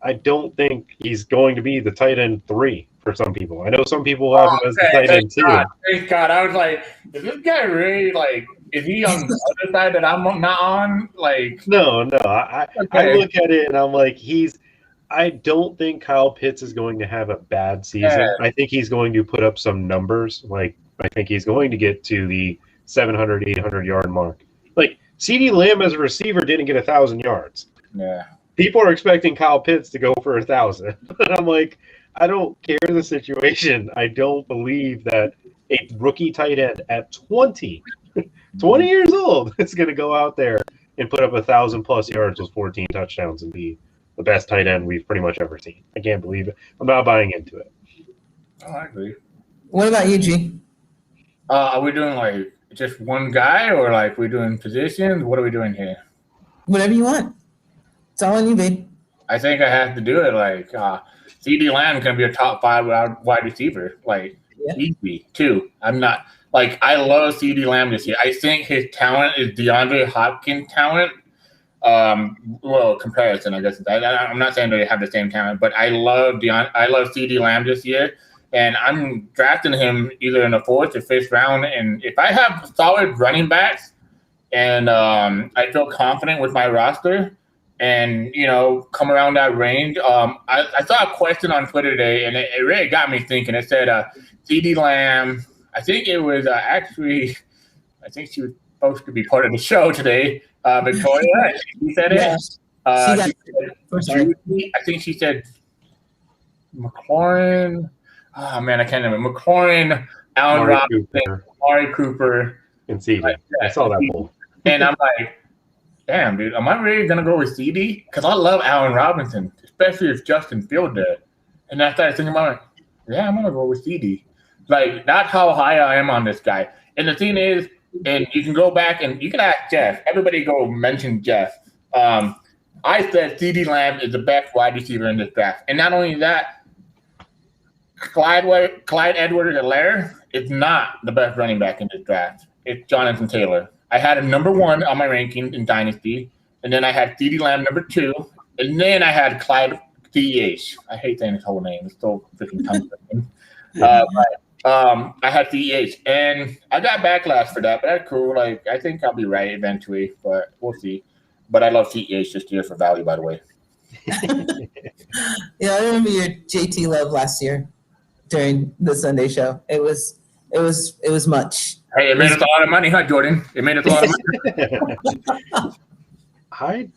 I don't think he's going to be the tight end 3 for some people. I know some people have him as the tight end 2. Thank God. I was like, is this guy really, like, is he on the other side that I'm not on? Like, No. I look at it and I'm like, I don't think Kyle Pitts is going to have a bad season. Yeah. I think he's going to put up some numbers. Like, I think he's going to get to the 700, 800 yard mark. Like, CeeDee Lamb as a receiver didn't get 1,000 yards. Yeah. People are expecting Kyle Pitts to go for 1,000. And I'm like, I don't care the situation. I don't believe that a rookie tight end at 20 years old is going to go out there and put up 1,000+ yards with 14 touchdowns and be the best tight end we've pretty much ever seen. I can't believe it. I'm not buying into it. Oh, I agree. What about you, G? Are we doing, like, just one guy, or, like, we doing positions? What are we doing here? Whatever you want. It's all on you, babe. I think I have to do it. Like, CeeDee Lamb can be a top 5 wide receiver. Like, easy, too. I'm not – like, I love CeeDee Lamb this year. I think his talent is DeAndre Hopkins' talent. Well, comparison, I guess. I'm not saying they have the same talent, but I love CeeDee Lamb this year, and I'm drafting him either in the 4th or 5th round. And if I have solid running backs and I feel confident with my roster and, come around that range, I saw a question on Twitter today, and it really got me thinking. It said CeeDee Lamb, I think it was I think she was supposed to be part of the show today. Victoria, she said it. I think she said McLaurin. Oh man, I can't remember. McLaurin, Allen Robinson, Amari Cooper, and CeeDee. I saw that poll. And I'm like, damn, dude, am I really gonna go with CeeDee? Because I love Allen Robinson, especially if Justin Fields did. And I started thinking about it. Yeah, I'm gonna go with CeeDee. Like, that's how high I am on this guy. And the thing is, and you can go back and you can ask Jeff. Everybody go mention Jeff. I said CeeDee Lamb is the best wide receiver in this draft. And not only that, Clyde Edwards-Helaire is not the best running back in this draft. It's Jonathan Taylor. I had him number 1 on my ranking in Dynasty. And then I had CeeDee Lamb number 2. And then I had Clyde CEH. I hate saying his whole name. It's so freaking tongue-twisting. I had CEH, and I got backlash for that, but that's cool. Like, I think I'll be right eventually, but we'll see. But I love CEH this year for value, by the way. Yeah, I remember your JT love last year during the Sunday show. It was much. Hey, it made us a lot of money, huh, Jordan? It made us a lot of money. I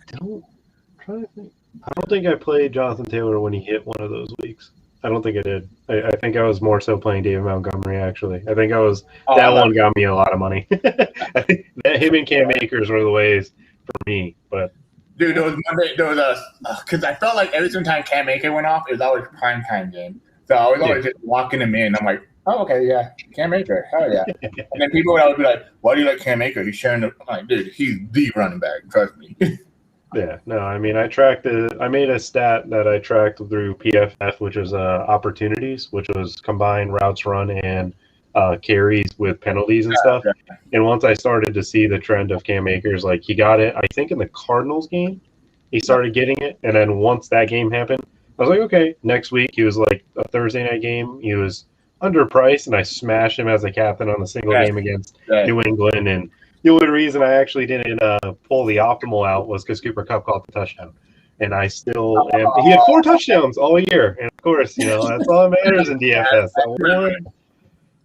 don't think I played Jonathan Taylor when he hit one of those weeks. I don't think I did. I think I was more so playing David Montgomery, actually. I think that one got me a lot of money. I think that him and Cam Akers were the ways for me. But dude, because I felt like every single time Cam Akers went off, it was always a primetime game. So I was always just walking him in. I'm like, oh, okay, yeah, Cam Akers, hell yeah. And then people would always be like, why do you like Cam Akers? He's sharing I'm like, dude, he's the running back, trust me. Yeah, no, I mean, I made a stat that I tracked through PFF, which is opportunities, which was combined routes run and carries with penalties and stuff. And once I started to see the trend of Cam Akers, like, he got it, I think in the Cardinals game, he started getting it. And then once that game happened, I was like, okay, next week, he was like a Thursday night game. He was underpriced, and I smashed him as a captain on the single game against New England. And the only reason I actually didn't pull the optimal out was because Cooper Kupp caught the touchdown. And I still am. He had 4 touchdowns all year. And, of course, that's all that matters in DFS.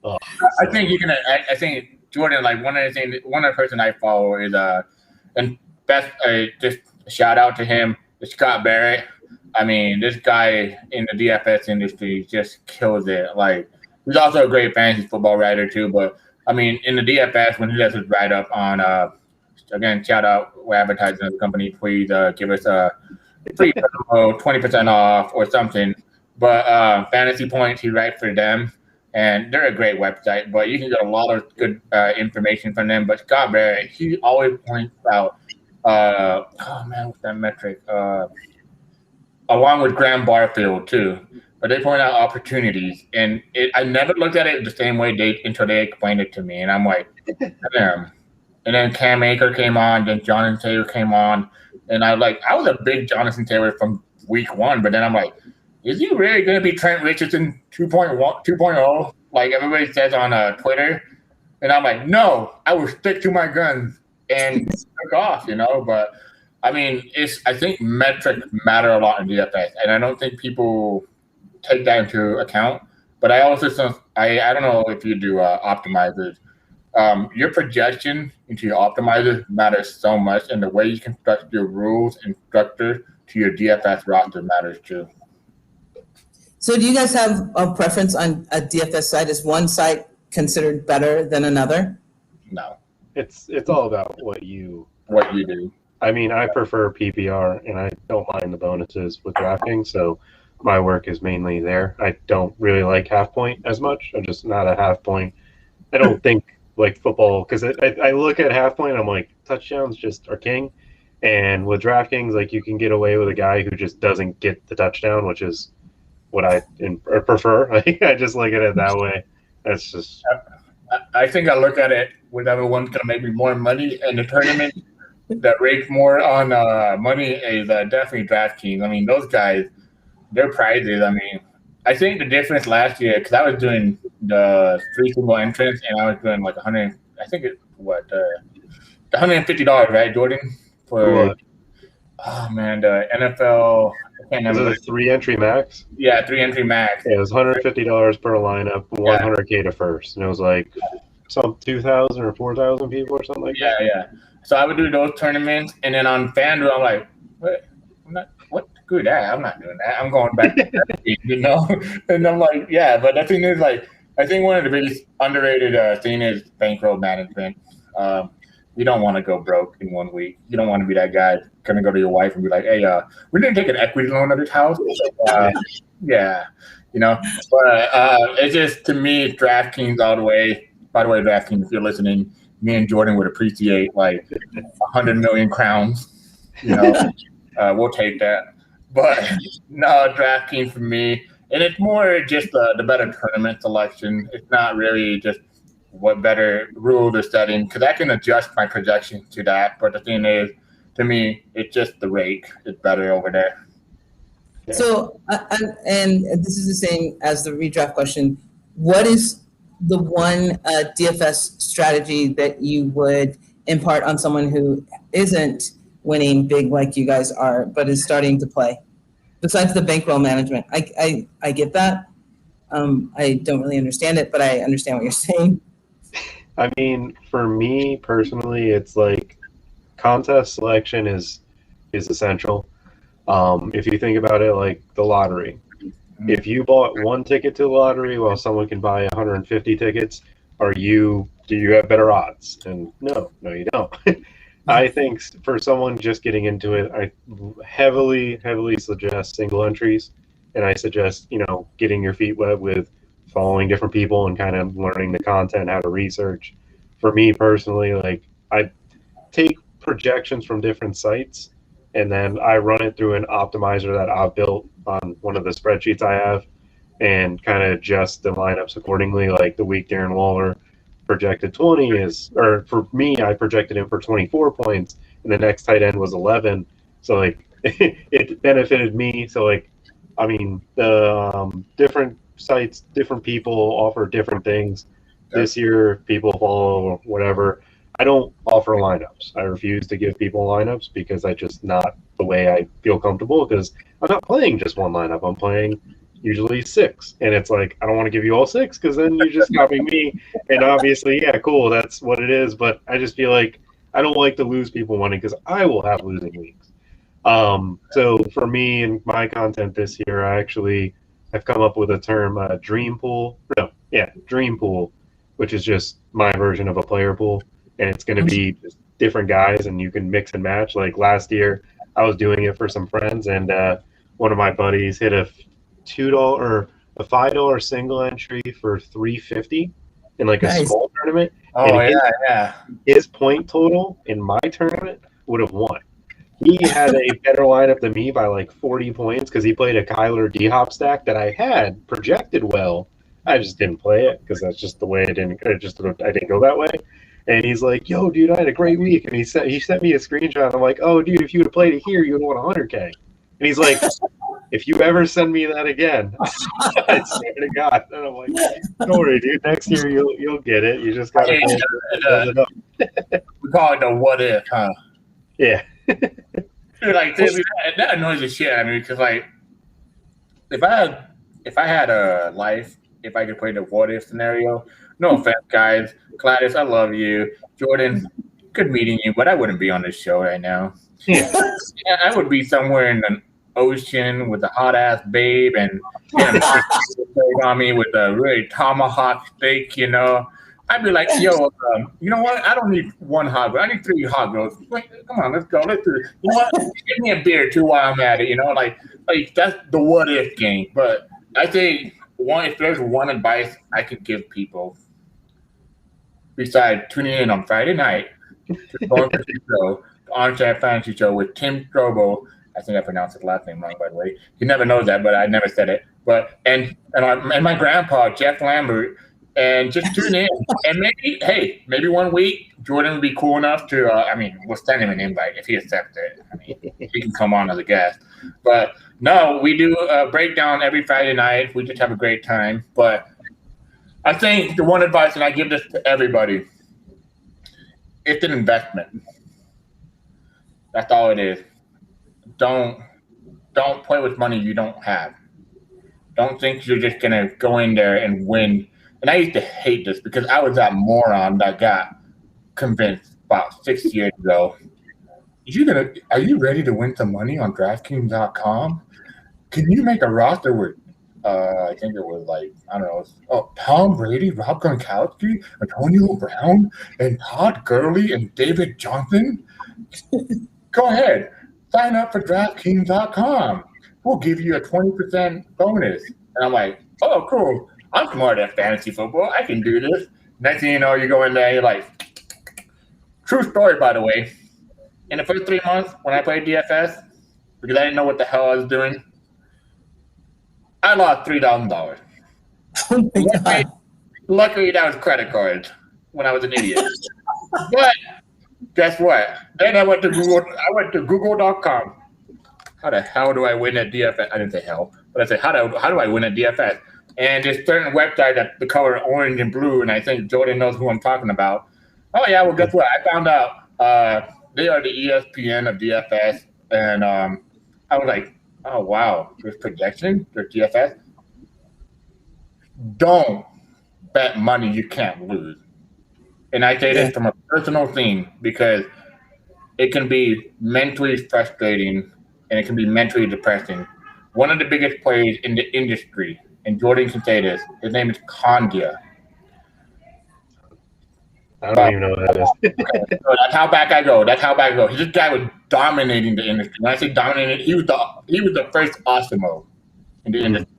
Oh, I think you can. I think Jordan, like one of the person I follow is and best just shout out to him, Scott Barrett. I mean, this guy in the DFS industry just kills it. Like he's also a great fantasy football writer too. But I mean, in the DFS when he does his write up on again, shout out, we're advertising the company. Please give us a free 20% off or something. But Fantasy Points, he writes for them. And they're a great website, but you can get a lot of good information from them. But Scott Barrett, he always points out, what's that metric? Along with Graham Barfield too, but they point out opportunities, and I never looked at it the same way until they explained it to me, and I'm like, damn. And then Cam Akers came on, then Jonathan Taylor came on, and I was a big Jonathan Taylor from week one, but then I'm like, is he really going to be Trent Richardson 2.0, like everybody says on Twitter? And I'm like, no, I will stick to my guns and took off, But I mean, I think metrics matter a lot in DFS, and I don't think people take that into account. But I also I don't know if you do optimizers. Your projection into your optimizers matters so much, and the way you construct your rules and structure to your DFS roster matters too. So do you guys have a preference on a DFS site? Is one site considered better than another? No. It's all about what you do. I mean, I prefer PPR, and I don't mind the bonuses with DraftKings, so my work is mainly there. I don't really like half point as much. I'm just not a half point. I don't think like football, because I look at half point, I'm like, touchdowns just are king. And with DraftKings, like you can get away with a guy who just doesn't get the touchdown, which is what I prefer. I just look at it that way. That's just. I think I look at it, whatever one's going to make me more money in the tournament that rates more on money is definitely DraftKings. I mean, those guys, their prizes. I mean, I think the difference last year, because I was doing the 3 single entrants and I was doing like $100. I think $150, right, Jordan? For what? Oh man, the NFL. I can't remember. Is it a 3-entry max? Yeah, 3-entry max. Yeah, it was $150 per lineup, $100K to first, and it was like some 2,000 or 4,000 people or something like that. Yeah. So I would do those tournaments, and then on FanDuel, I'm like, what? Screw that! I'm not doing that. I'm going back to that, And I'm like, yeah, but the thing is, like, I think one of the biggest underrated thing is bankroll management. You don't want to go broke in 1 week. You don't want to be that guy gonna go to your wife and be like, "Hey, we didn't take an equity loan at this house." Yeah, But it's just, to me, DraftKings all the way. By the way, DraftKings, if you're listening, me and Jordan would appreciate like 100 million crowns. We'll take that. But no, DraftKings for me, and it's more just the better tournament selection. It's not really just what better rule they're setting, because I can adjust my projection to that. But the thing is, to me, it's just the rate is better over there. Yeah. So, and this is the same as the redraft question. What is the one DFS strategy that you would impart on someone who isn't winning big like you guys are, but is starting to play? Besides the bankroll management, I get that. I don't really understand it, but I understand what you're saying. I mean, for me personally, it's like contest selection is essential. If you think about it like the lottery, if you bought one ticket to the lottery while someone can buy 150 tickets, do you have better odds? And no, you don't. I think for someone just getting into it, I heavily suggest single entries, and I suggest getting your feet wet with following different people and kind of learning the content, how to research. For me personally, like I take projections from different sites and then I run it through an optimizer that I've built on one of the spreadsheets I have and kind of adjust the lineups accordingly. Like the week Darren Waller projected 20 or for me, I projected him for 24 points and the next tight end was 11. So like it benefited me. So like, I mean, the different sites, different people offer different things. This year, people follow whatever. I don't offer lineups. I refuse to give people lineups because I just not the way I feel comfortable, because I'm not playing just one lineup. I'm playing usually 6. And it's like, I don't want to give you all 6 because then you're just copying me. And obviously, yeah, cool, that's what it is. But I just feel like I don't like to lose people money because I will have losing weeks. So for me and my content this year, I actually have come up with a term, dream pool. No, yeah, dream pool, which is just my version of a player pool. And it's going to be just different guys and you can mix and match. Like last year, I was doing it for some friends and one of my buddies hit a $2 or a $5 single entry for $350 in like a small tournament. Oh, and yeah. His point total in my tournament would have won. He had a better lineup than me by like 40 points because he played a Kyler D-Hop stack that I had projected well. I just didn't play it because that's just the way I didn't go that way. And he's like, yo, dude, I had a great week. And he sent me a screenshot. I'm like, oh, dude, if you would have played it here, you would have won 100K. And he's like, if you ever send me that again, I swear to God. And I'm like, don't worry, dude. Next year you'll get it. You just got to build it up. We call it the what if, huh? Yeah. Dude, like that annoys the shit out of me because like if I had a life, if I could play the what if scenario, no offense, guys, Gladys, I love you, Jordan, good meeting you, but I wouldn't be on this show right now. Yeah, I would be somewhere in the ocean with a hot ass babe and on me with a really tomahawk steak, you know. I'd be like, yo, you know what? I don't need one hot girl. I need 3 hot girls. Like, come on, let's go. Let's do it. You know what? Give me a beer too while I'm at it. You know, like that's the what if game. But I think if there's one advice I could give people, besides tuning in on Friday night to going to the show, the On-Chat Fantasy Show with Tim Strobo. I think I pronounced his last name wrong, by the way. He never knows that, but I never said it. But and my grandpa Jeff Lambert. And just tune in, and maybe one week Jordan would be cool enough to. We'll send him an invite if he accepts it. I mean, he can come on as a guest. But no, we do a breakdown every Friday night. We just have a great time. But I think the one advice, and I give this to everybody, it's an investment. That's all it is. Don't play with money you don't have. Don't think you're just gonna go in there and win. And I used to hate this because I was that moron that got convinced about 6 years ago. Are you ready to win some money on DraftKings.com? Can you make a roster with, I think it was like, I don't know, Tom Brady, Rob Gronkowski, Antonio Brown, and Todd Gurley, and David Johnson? Go ahead. Sign up for DraftKings.com. We'll give you a 20% bonus. And I'm like, oh, cool. I'm smart at fantasy football. I can do this. Next thing you know, you go in there, you're like, true story, by the way. In the first 3 months when I played DFS, because I didn't know what the hell I was doing, I lost $3,000. Oh my God. Luckily, that was credit cards when I was an idiot. But guess what? Then I went to Google. I went to Google.com. How the hell do I win at DFS? I didn't say hell, but I said, how do I win at DFS? And there's certain website that the color orange and blue, and I think Jordan knows who I'm talking about. Oh yeah, well guess what? I found out they are the ESPN of DFS, and I was like, oh wow, there's projection, there's DFS. Don't bet money you can't lose. And I say this from a personal thing because it can be mentally frustrating and it can be mentally depressing. One of the biggest players in the industry, and Jordan can say this, his name is Condia. I don't even know what that is. So that's how back I go. This guy was dominating the industry. When I say dominating, he was the first Osimo in the industry.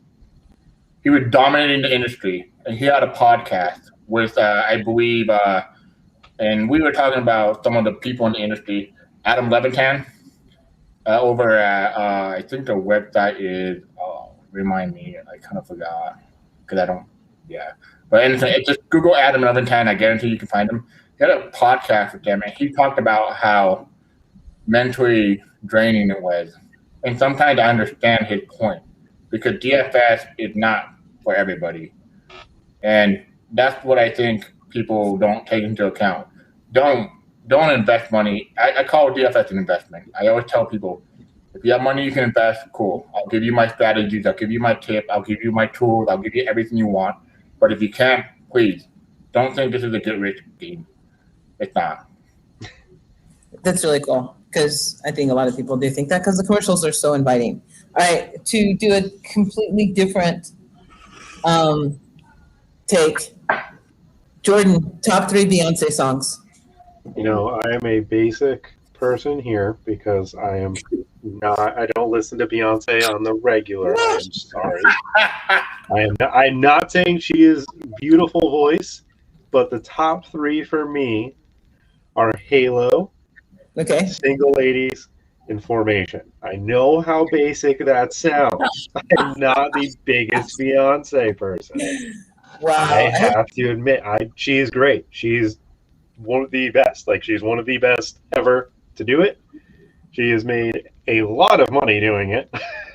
He was dominating the industry, and he had a podcast with, I believe, and we were talking about some of the people in the industry. Adam Levitan, over at, I think the website is, remind me, I kind of forgot, because I don't, But anything, just Google Adam Levitan, I guarantee you can find him. He had a podcast with them, and he talked about how mentally draining it was. And sometimes I understand his point, because DFS is not for everybody. And that's what I think people don't take into account. Don't invest money. I call DFS an investment. I always tell people, If you have money you can invest, cool. I'll give you my strategies. I'll give you my tip. I'll give you my tools. I'll give you everything you want. But if you can't, please don't think this is a get rich scheme. It's not. That's really cool because I think a lot of people do think that because the commercials are so inviting. All right, to do a completely different take, Jordan, top 3 Beyonce songs. You know, I am a basic person here because I don't listen to Beyonce on the regular. I'm sorry. I'm not saying she is beautiful voice, but the top 3 for me are Halo, Okay. Single Ladies, and Formation. I know how basic that sounds. I'm not the biggest Beyonce person. Wow. I have to admit, she is great. She's one of the best. Like, she's one of the best ever to do it. She has made a lot of money doing it.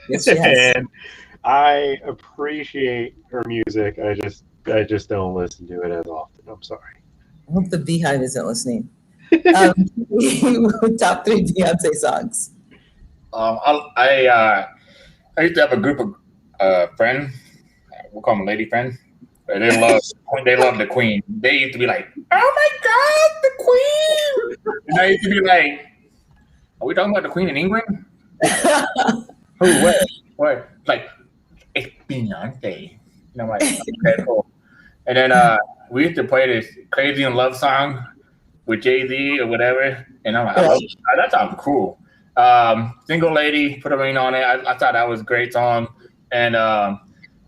Yes, she has. And I appreciate her music. I just don't listen to it as often. I'm sorry. I hope the Beehive isn't listening. Top 3 Beyonce songs. I used to have a group of friends. We'll call them lady friends. They love the Queen. They used to be like, "Oh my God, the Queen!" And I used to be like, "Are we talking about the Queen in England?" Who? What? Like, it's Beyonce. And I'm like, okay, cool. And then we used to play this "Crazy in Love" song with Jay-Z or whatever, and I'm like, oh, that sounds cool. Single Lady, put a ring on it. I thought that was a great song. And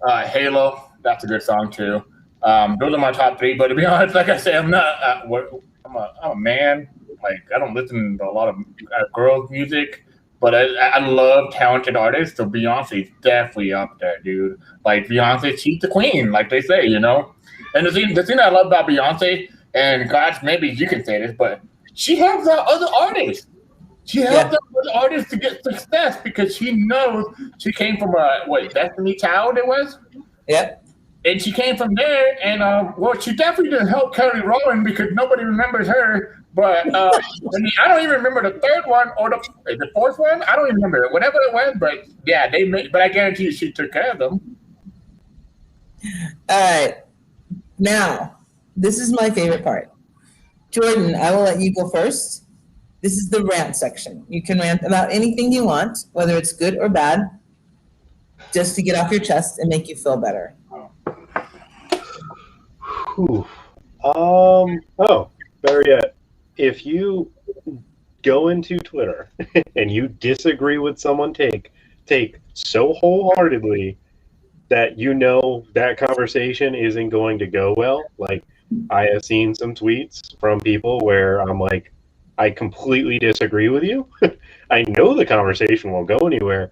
Halo, that's a good song too. Those are my top 3. But to be honest, like I said, I'm a man. Like, I don't listen to a lot of girls' music, but I love talented artists. So Beyonce's definitely up there, dude. Like, Beyonce, she's the queen, like they say, you know. And the thing I love about Beyonce, and guys, maybe you can say this, but she helps out other artists. She helps out other artists to get success because she knows she came from Destiny Child it was? Yep. And she came from there, and she definitely didn't help Kelly Rowland because nobody remembers her. But I don't even remember the 3rd one or the 4th one. I don't even remember it. Whatever it was, but yeah, but I guarantee you she took care of them. All right. Now, this is my favorite part. Jordan, I will let you go first. This is the rant section. You can rant about anything you want, whether it's good or bad, just to get off your chest and make you feel better. Better yet, if you go into Twitter and you disagree with someone take so wholeheartedly that you know that conversation isn't going to go well. Like, I have seen some tweets from people where I'm like, I completely disagree with you. I know the conversation won't go anywhere.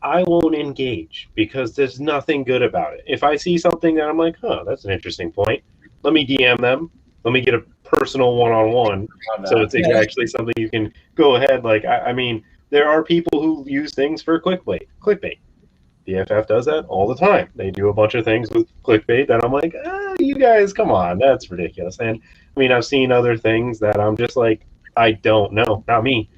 I won't engage because there's nothing good about it. If I see something that I'm like, that's an interesting point, let me DM them. Let me get a personal one-on-one. So it's actually something you can go ahead. Like, I mean, there are people who use things for clickbait. DFF does that all the time. They do a bunch of things with clickbait that I'm like, you guys, come on, that's ridiculous. And I mean, I've seen other things that I'm just like, I don't know, not me.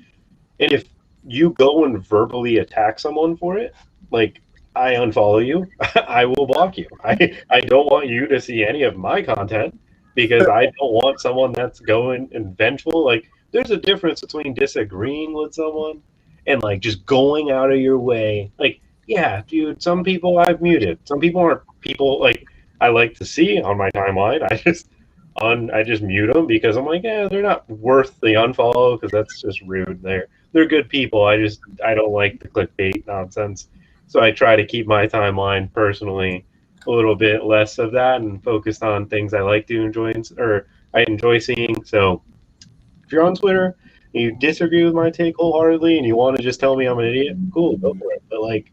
And if you go and verbally attack someone for it, like, I unfollow you, I will block you. I don't want you to see any of my content because I don't want someone that's going and vengeful. Like, there's a difference between disagreeing with someone and like just going out of your way. Like, yeah, dude, some people I've muted. Some people aren't people like I like to see on my timeline. I just mute them because I'm like, they're not worth the unfollow because that's just rude. They're good people. I don't like the clickbait nonsense. So I try to keep my timeline personally a little bit less of that and focused on things I like to enjoy or I enjoy seeing. So if you're on Twitter and you disagree with my take wholeheartedly and you want to just tell me I'm an idiot, cool, go for it. But like,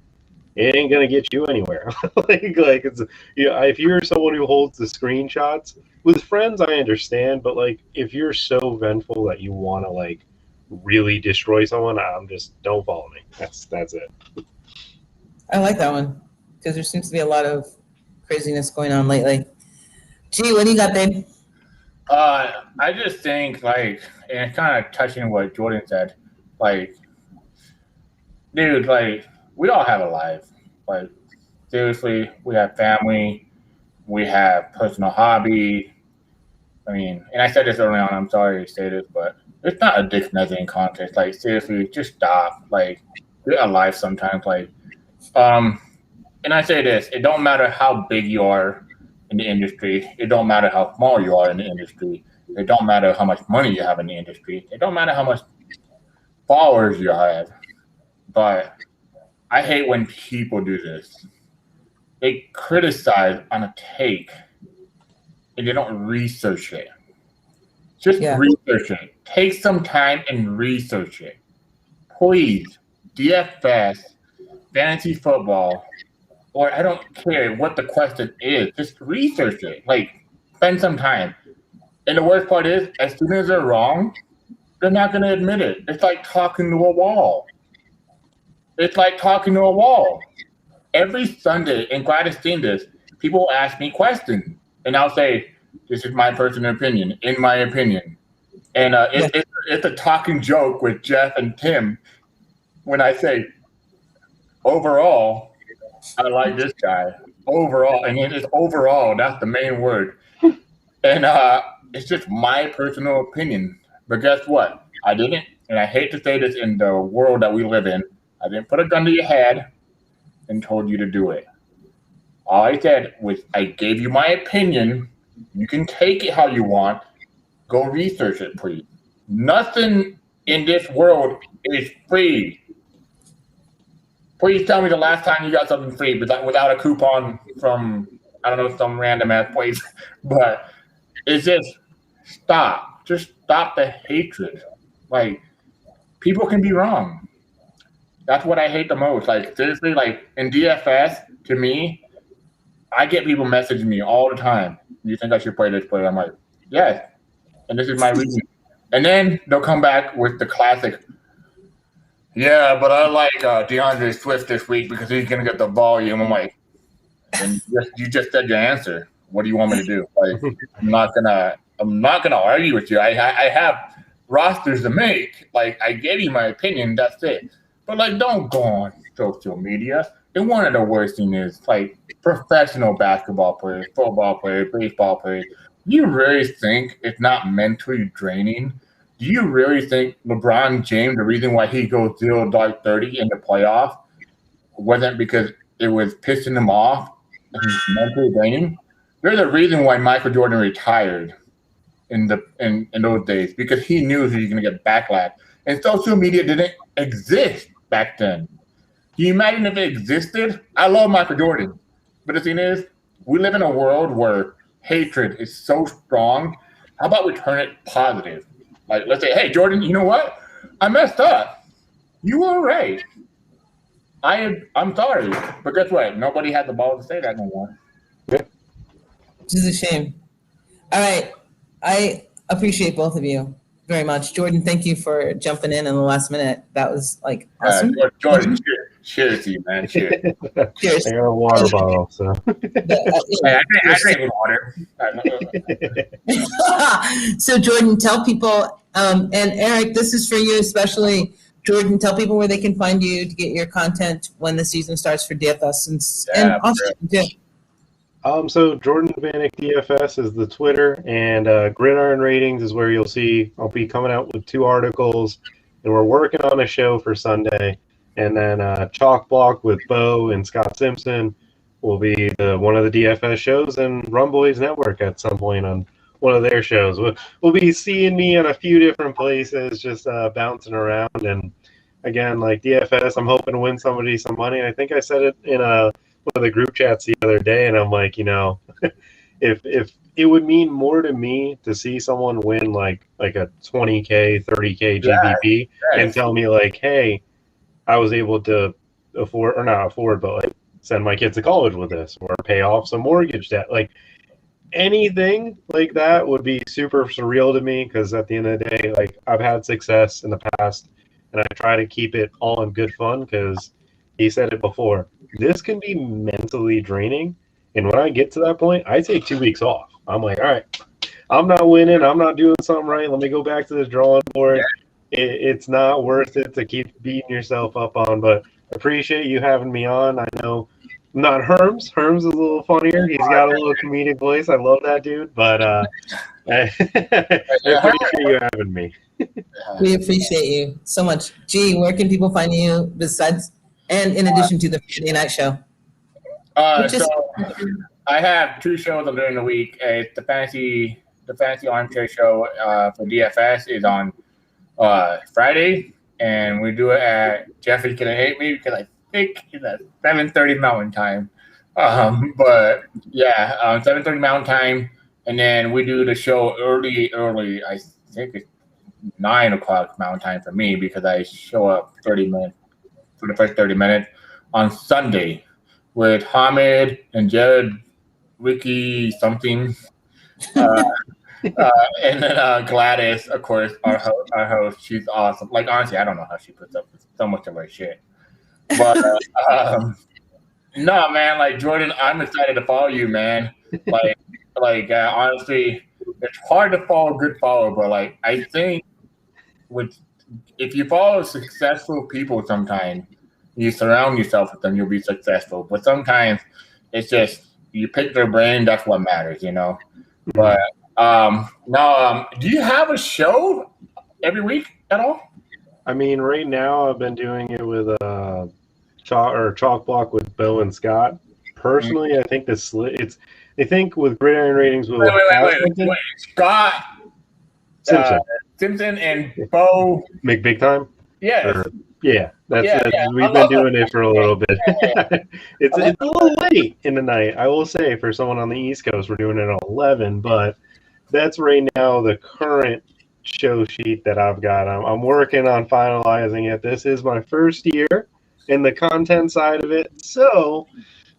it ain't gonna get you anywhere. like it's if you're someone who holds the screenshots with friends, I understand. But like, if you're so vengeful that you want to like really destroy someone, don't follow me. That's it. I like that one because there seems to be a lot of craziness going on lately. Gee, what do you got, babe? I just think, like, and kind of touching what Jordan said, like, dude, like, we all have a life. Like, seriously, we have family, we have personal hobby. I mean, and I said this early on, I'm sorry to say this, but it's not a dick measuring contest. Like, seriously, just stop. Like, get a life sometimes. Like, and I say this, it don't matter how big you are in the industry. It don't matter how small you are in the industry. It don't matter how much money you have in the industry. It don't matter how much followers you have. But I hate when people do this. They criticize on a take and they don't research it. Just research it. Take some time and research it. Please, DFS, fantasy football, or I don't care what the question is, just research it. Like, spend some time. And the worst part is, as soon as they're wrong, they're not going to admit it. It's like talking to a wall. It's like talking to a wall. Every Sunday, and glad to see this, people ask me questions. And I'll say, this is my personal opinion, in my opinion. And it's a talking joke with Jeff and Tim when I say, overall, I like this guy. Overall, and it is overall, that's the main word. And it's just my personal opinion. But guess what? I didn't, and I hate to say this in the world that we live in, I didn't put a gun to your head and told you to do it. All I said was I gave you my opinion. You can take it how you want. Go research it, please. Nothing in this world is free. Please tell me the last time you got something free without a coupon from, I don't know, some random ass place. But it's just stop. Just stop the hatred. Like, people can be wrong. That's what I hate the most. Like, seriously, like, in DFS, to me, I get people messaging me all the time. You think I should play this player? I'm like, yes. And this is my reason. And then they'll come back with the classic, yeah, but I like DeAndre Swift this week because he's going to get the volume. I'm like, and you just said your answer. What do you want me to do? Like, I'm not gonna argue with you. I have rosters to make. Like, I gave you my opinion. That's it. But, like, don't go on social media. And one of the worst things is, like, professional basketball players, football players, baseball players. Do you really think it's not mentally draining? Do you really think LeBron James, the reason why he goes 0-30 in the playoff wasn't because it was pissing him off and he's mentally draining? There's a reason why Michael Jordan retired in those days, because he knew he was going to get backlash. And social media didn't exist back then. Can you imagine if it existed? I love Michael Jordan. But the thing is, we live in a world where hatred is so strong. How about we turn it positive? Like, let's say, hey, Jordan, you know what? I messed up. You were right. I'm sorry. But guess what? Nobody had the balls to say that no more. Which is a shame. All right. I appreciate both of you very much. Jordan, thank you for jumping in the last minute. That was, like, awesome. Jordan, cheers to you, man. Cheers. Cheers. I got a water bottle, so. Hey, I drink water. So, Jordan, tell people, and Eric, this is for you especially. Jordan, tell people where they can find you to get your content when the season starts for DFS and Austin, too. So Jordan Vanek DFS is the Twitter, and Gridiron Ratings is where you'll see I'll be coming out with 2 articles, and we're working on a show for Sunday. And then Chalk Block with Bo and Scott Simpson will be one of the DFS shows, and Rumboys Network at some point on one of their shows. We'll be seeing me in a few different places, just bouncing around. And again, like DFS, I'm hoping to win somebody some money. I think I said it in one of the group chats the other day, and I'm like, you know, if it would mean more to me to see someone win like a 20K, 30K GPP and tell me like, hey, I was able to afford, or not afford, but like send my kids to college with this, or pay off some mortgage debt. Like anything like that would be super surreal to me, because at the end of the day, like I've had success in the past, and I try to keep it all in good fun, because he said it before, this can be mentally draining. And when I get to that point, I take 2 weeks off. I'm like, all right, I'm not winning. I'm not doing something right. Let me go back to the drawing board. it's not worth it to keep beating yourself up on. But appreciate you having me on. I know not Herms. Herms is a little funnier. He's got a little comedic voice. I love that dude. But I appreciate you having me. We appreciate you so much. G, where can people find you besides and in addition to the Friday night show? So I have 2 shows I'm doing a week. It's the fantasy armchair show for DFS is on Friday, and we do it at Jeffrey's gonna hate me because I think it's at 7:30 Mountain Time. But yeah, 7:30 Mountain Time, and then we do the show early. I think it's 9 o'clock Mountain Time for me because I show up 30 minutes for the first 30 minutes on Sunday with Hamid and Jared, Ricky something, and then Gladys, of course, our host. She's awesome. Like, honestly, I don't know how she puts up with so much of her shit. But no, man, like Jordan, I'm excited to follow you, man. Honestly, it's hard to follow a good follower, but like I think if you follow successful people, sometimes you surround yourself with them, you'll be successful. But sometimes it's just you pick their brain. That's what matters, you know. But do you have a show every week at all? I mean, right now I've been doing it with Chalk Block with Bill and Scott. Personally, I think I think with Gridiron Ratings with wait. Scott Simpson and Bo McBig Time. Yeah. We've been doing it for a little bit. It's a little late in the night, I will say, for someone on the East Coast. We're doing it at 11, but that's right now the current show sheet that I've got. I'm working on finalizing it. This is my first year in the content side of it, so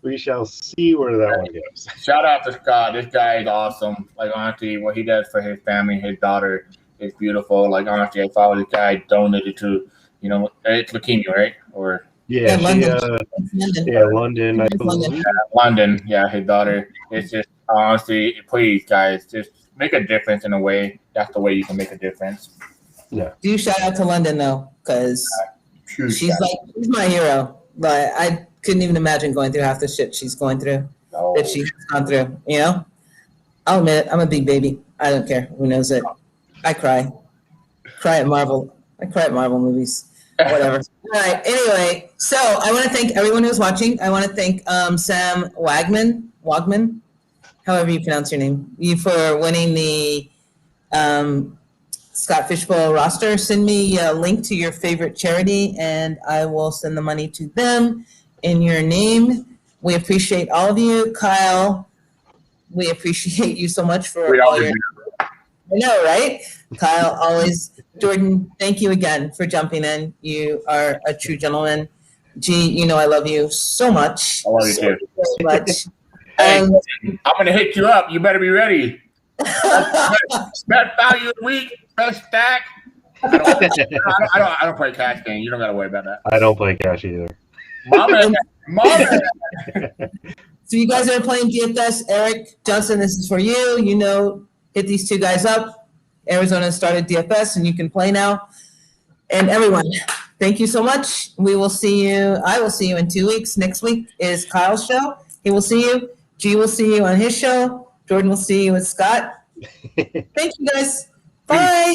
we shall see where that one goes. Shout out to Scott. This guy is awesome. Like, honestly, what he does for his family, his daughter, is beautiful. Like, honestly, I follow this guy donated to, it's leukemia, right? Or London. London. I believe. London, his daughter. It's just, honestly, please, guys, just make a difference in a way. That's the way you can make a difference. Yeah. Do shout out to London, though, because she's my hero. But I couldn't even imagine going through half the shit she's going through, that she's gone through, I'll admit it, I'm a big baby. I don't care. Who knows it? I cry. At Marvel. I cry at Marvel movies. Whatever. All right. Anyway, so I want to thank everyone who's watching. I want to thank Sam Wagman, however you pronounce your name, for winning the Scott Fishbowl roster. Send me a link to your favorite charity, and I will send the money to them in your name. We appreciate all of you. Kyle, we appreciate you so much for all your... I know, right? Kyle, always. Jordan, thank you again for jumping in. You are a true gentleman. G, I love you so much. I love you too. So much. Hey, I'm going to hit you up. You better be ready. Best value of the week, best stack. I don't play cash game. You don't got to worry about that. I don't play cash either. Mama. So you guys are playing DFS. Eric Johnson, this is for you. Hit these 2 guys up. Arizona started DFS, and you can play now. And everyone, thank you so much. We will see you. I will see you in 2 weeks. Next week is Kyle's show. He will see you. G will see you on his show. Jordan will see you with Scott. Thank you, guys. Bye.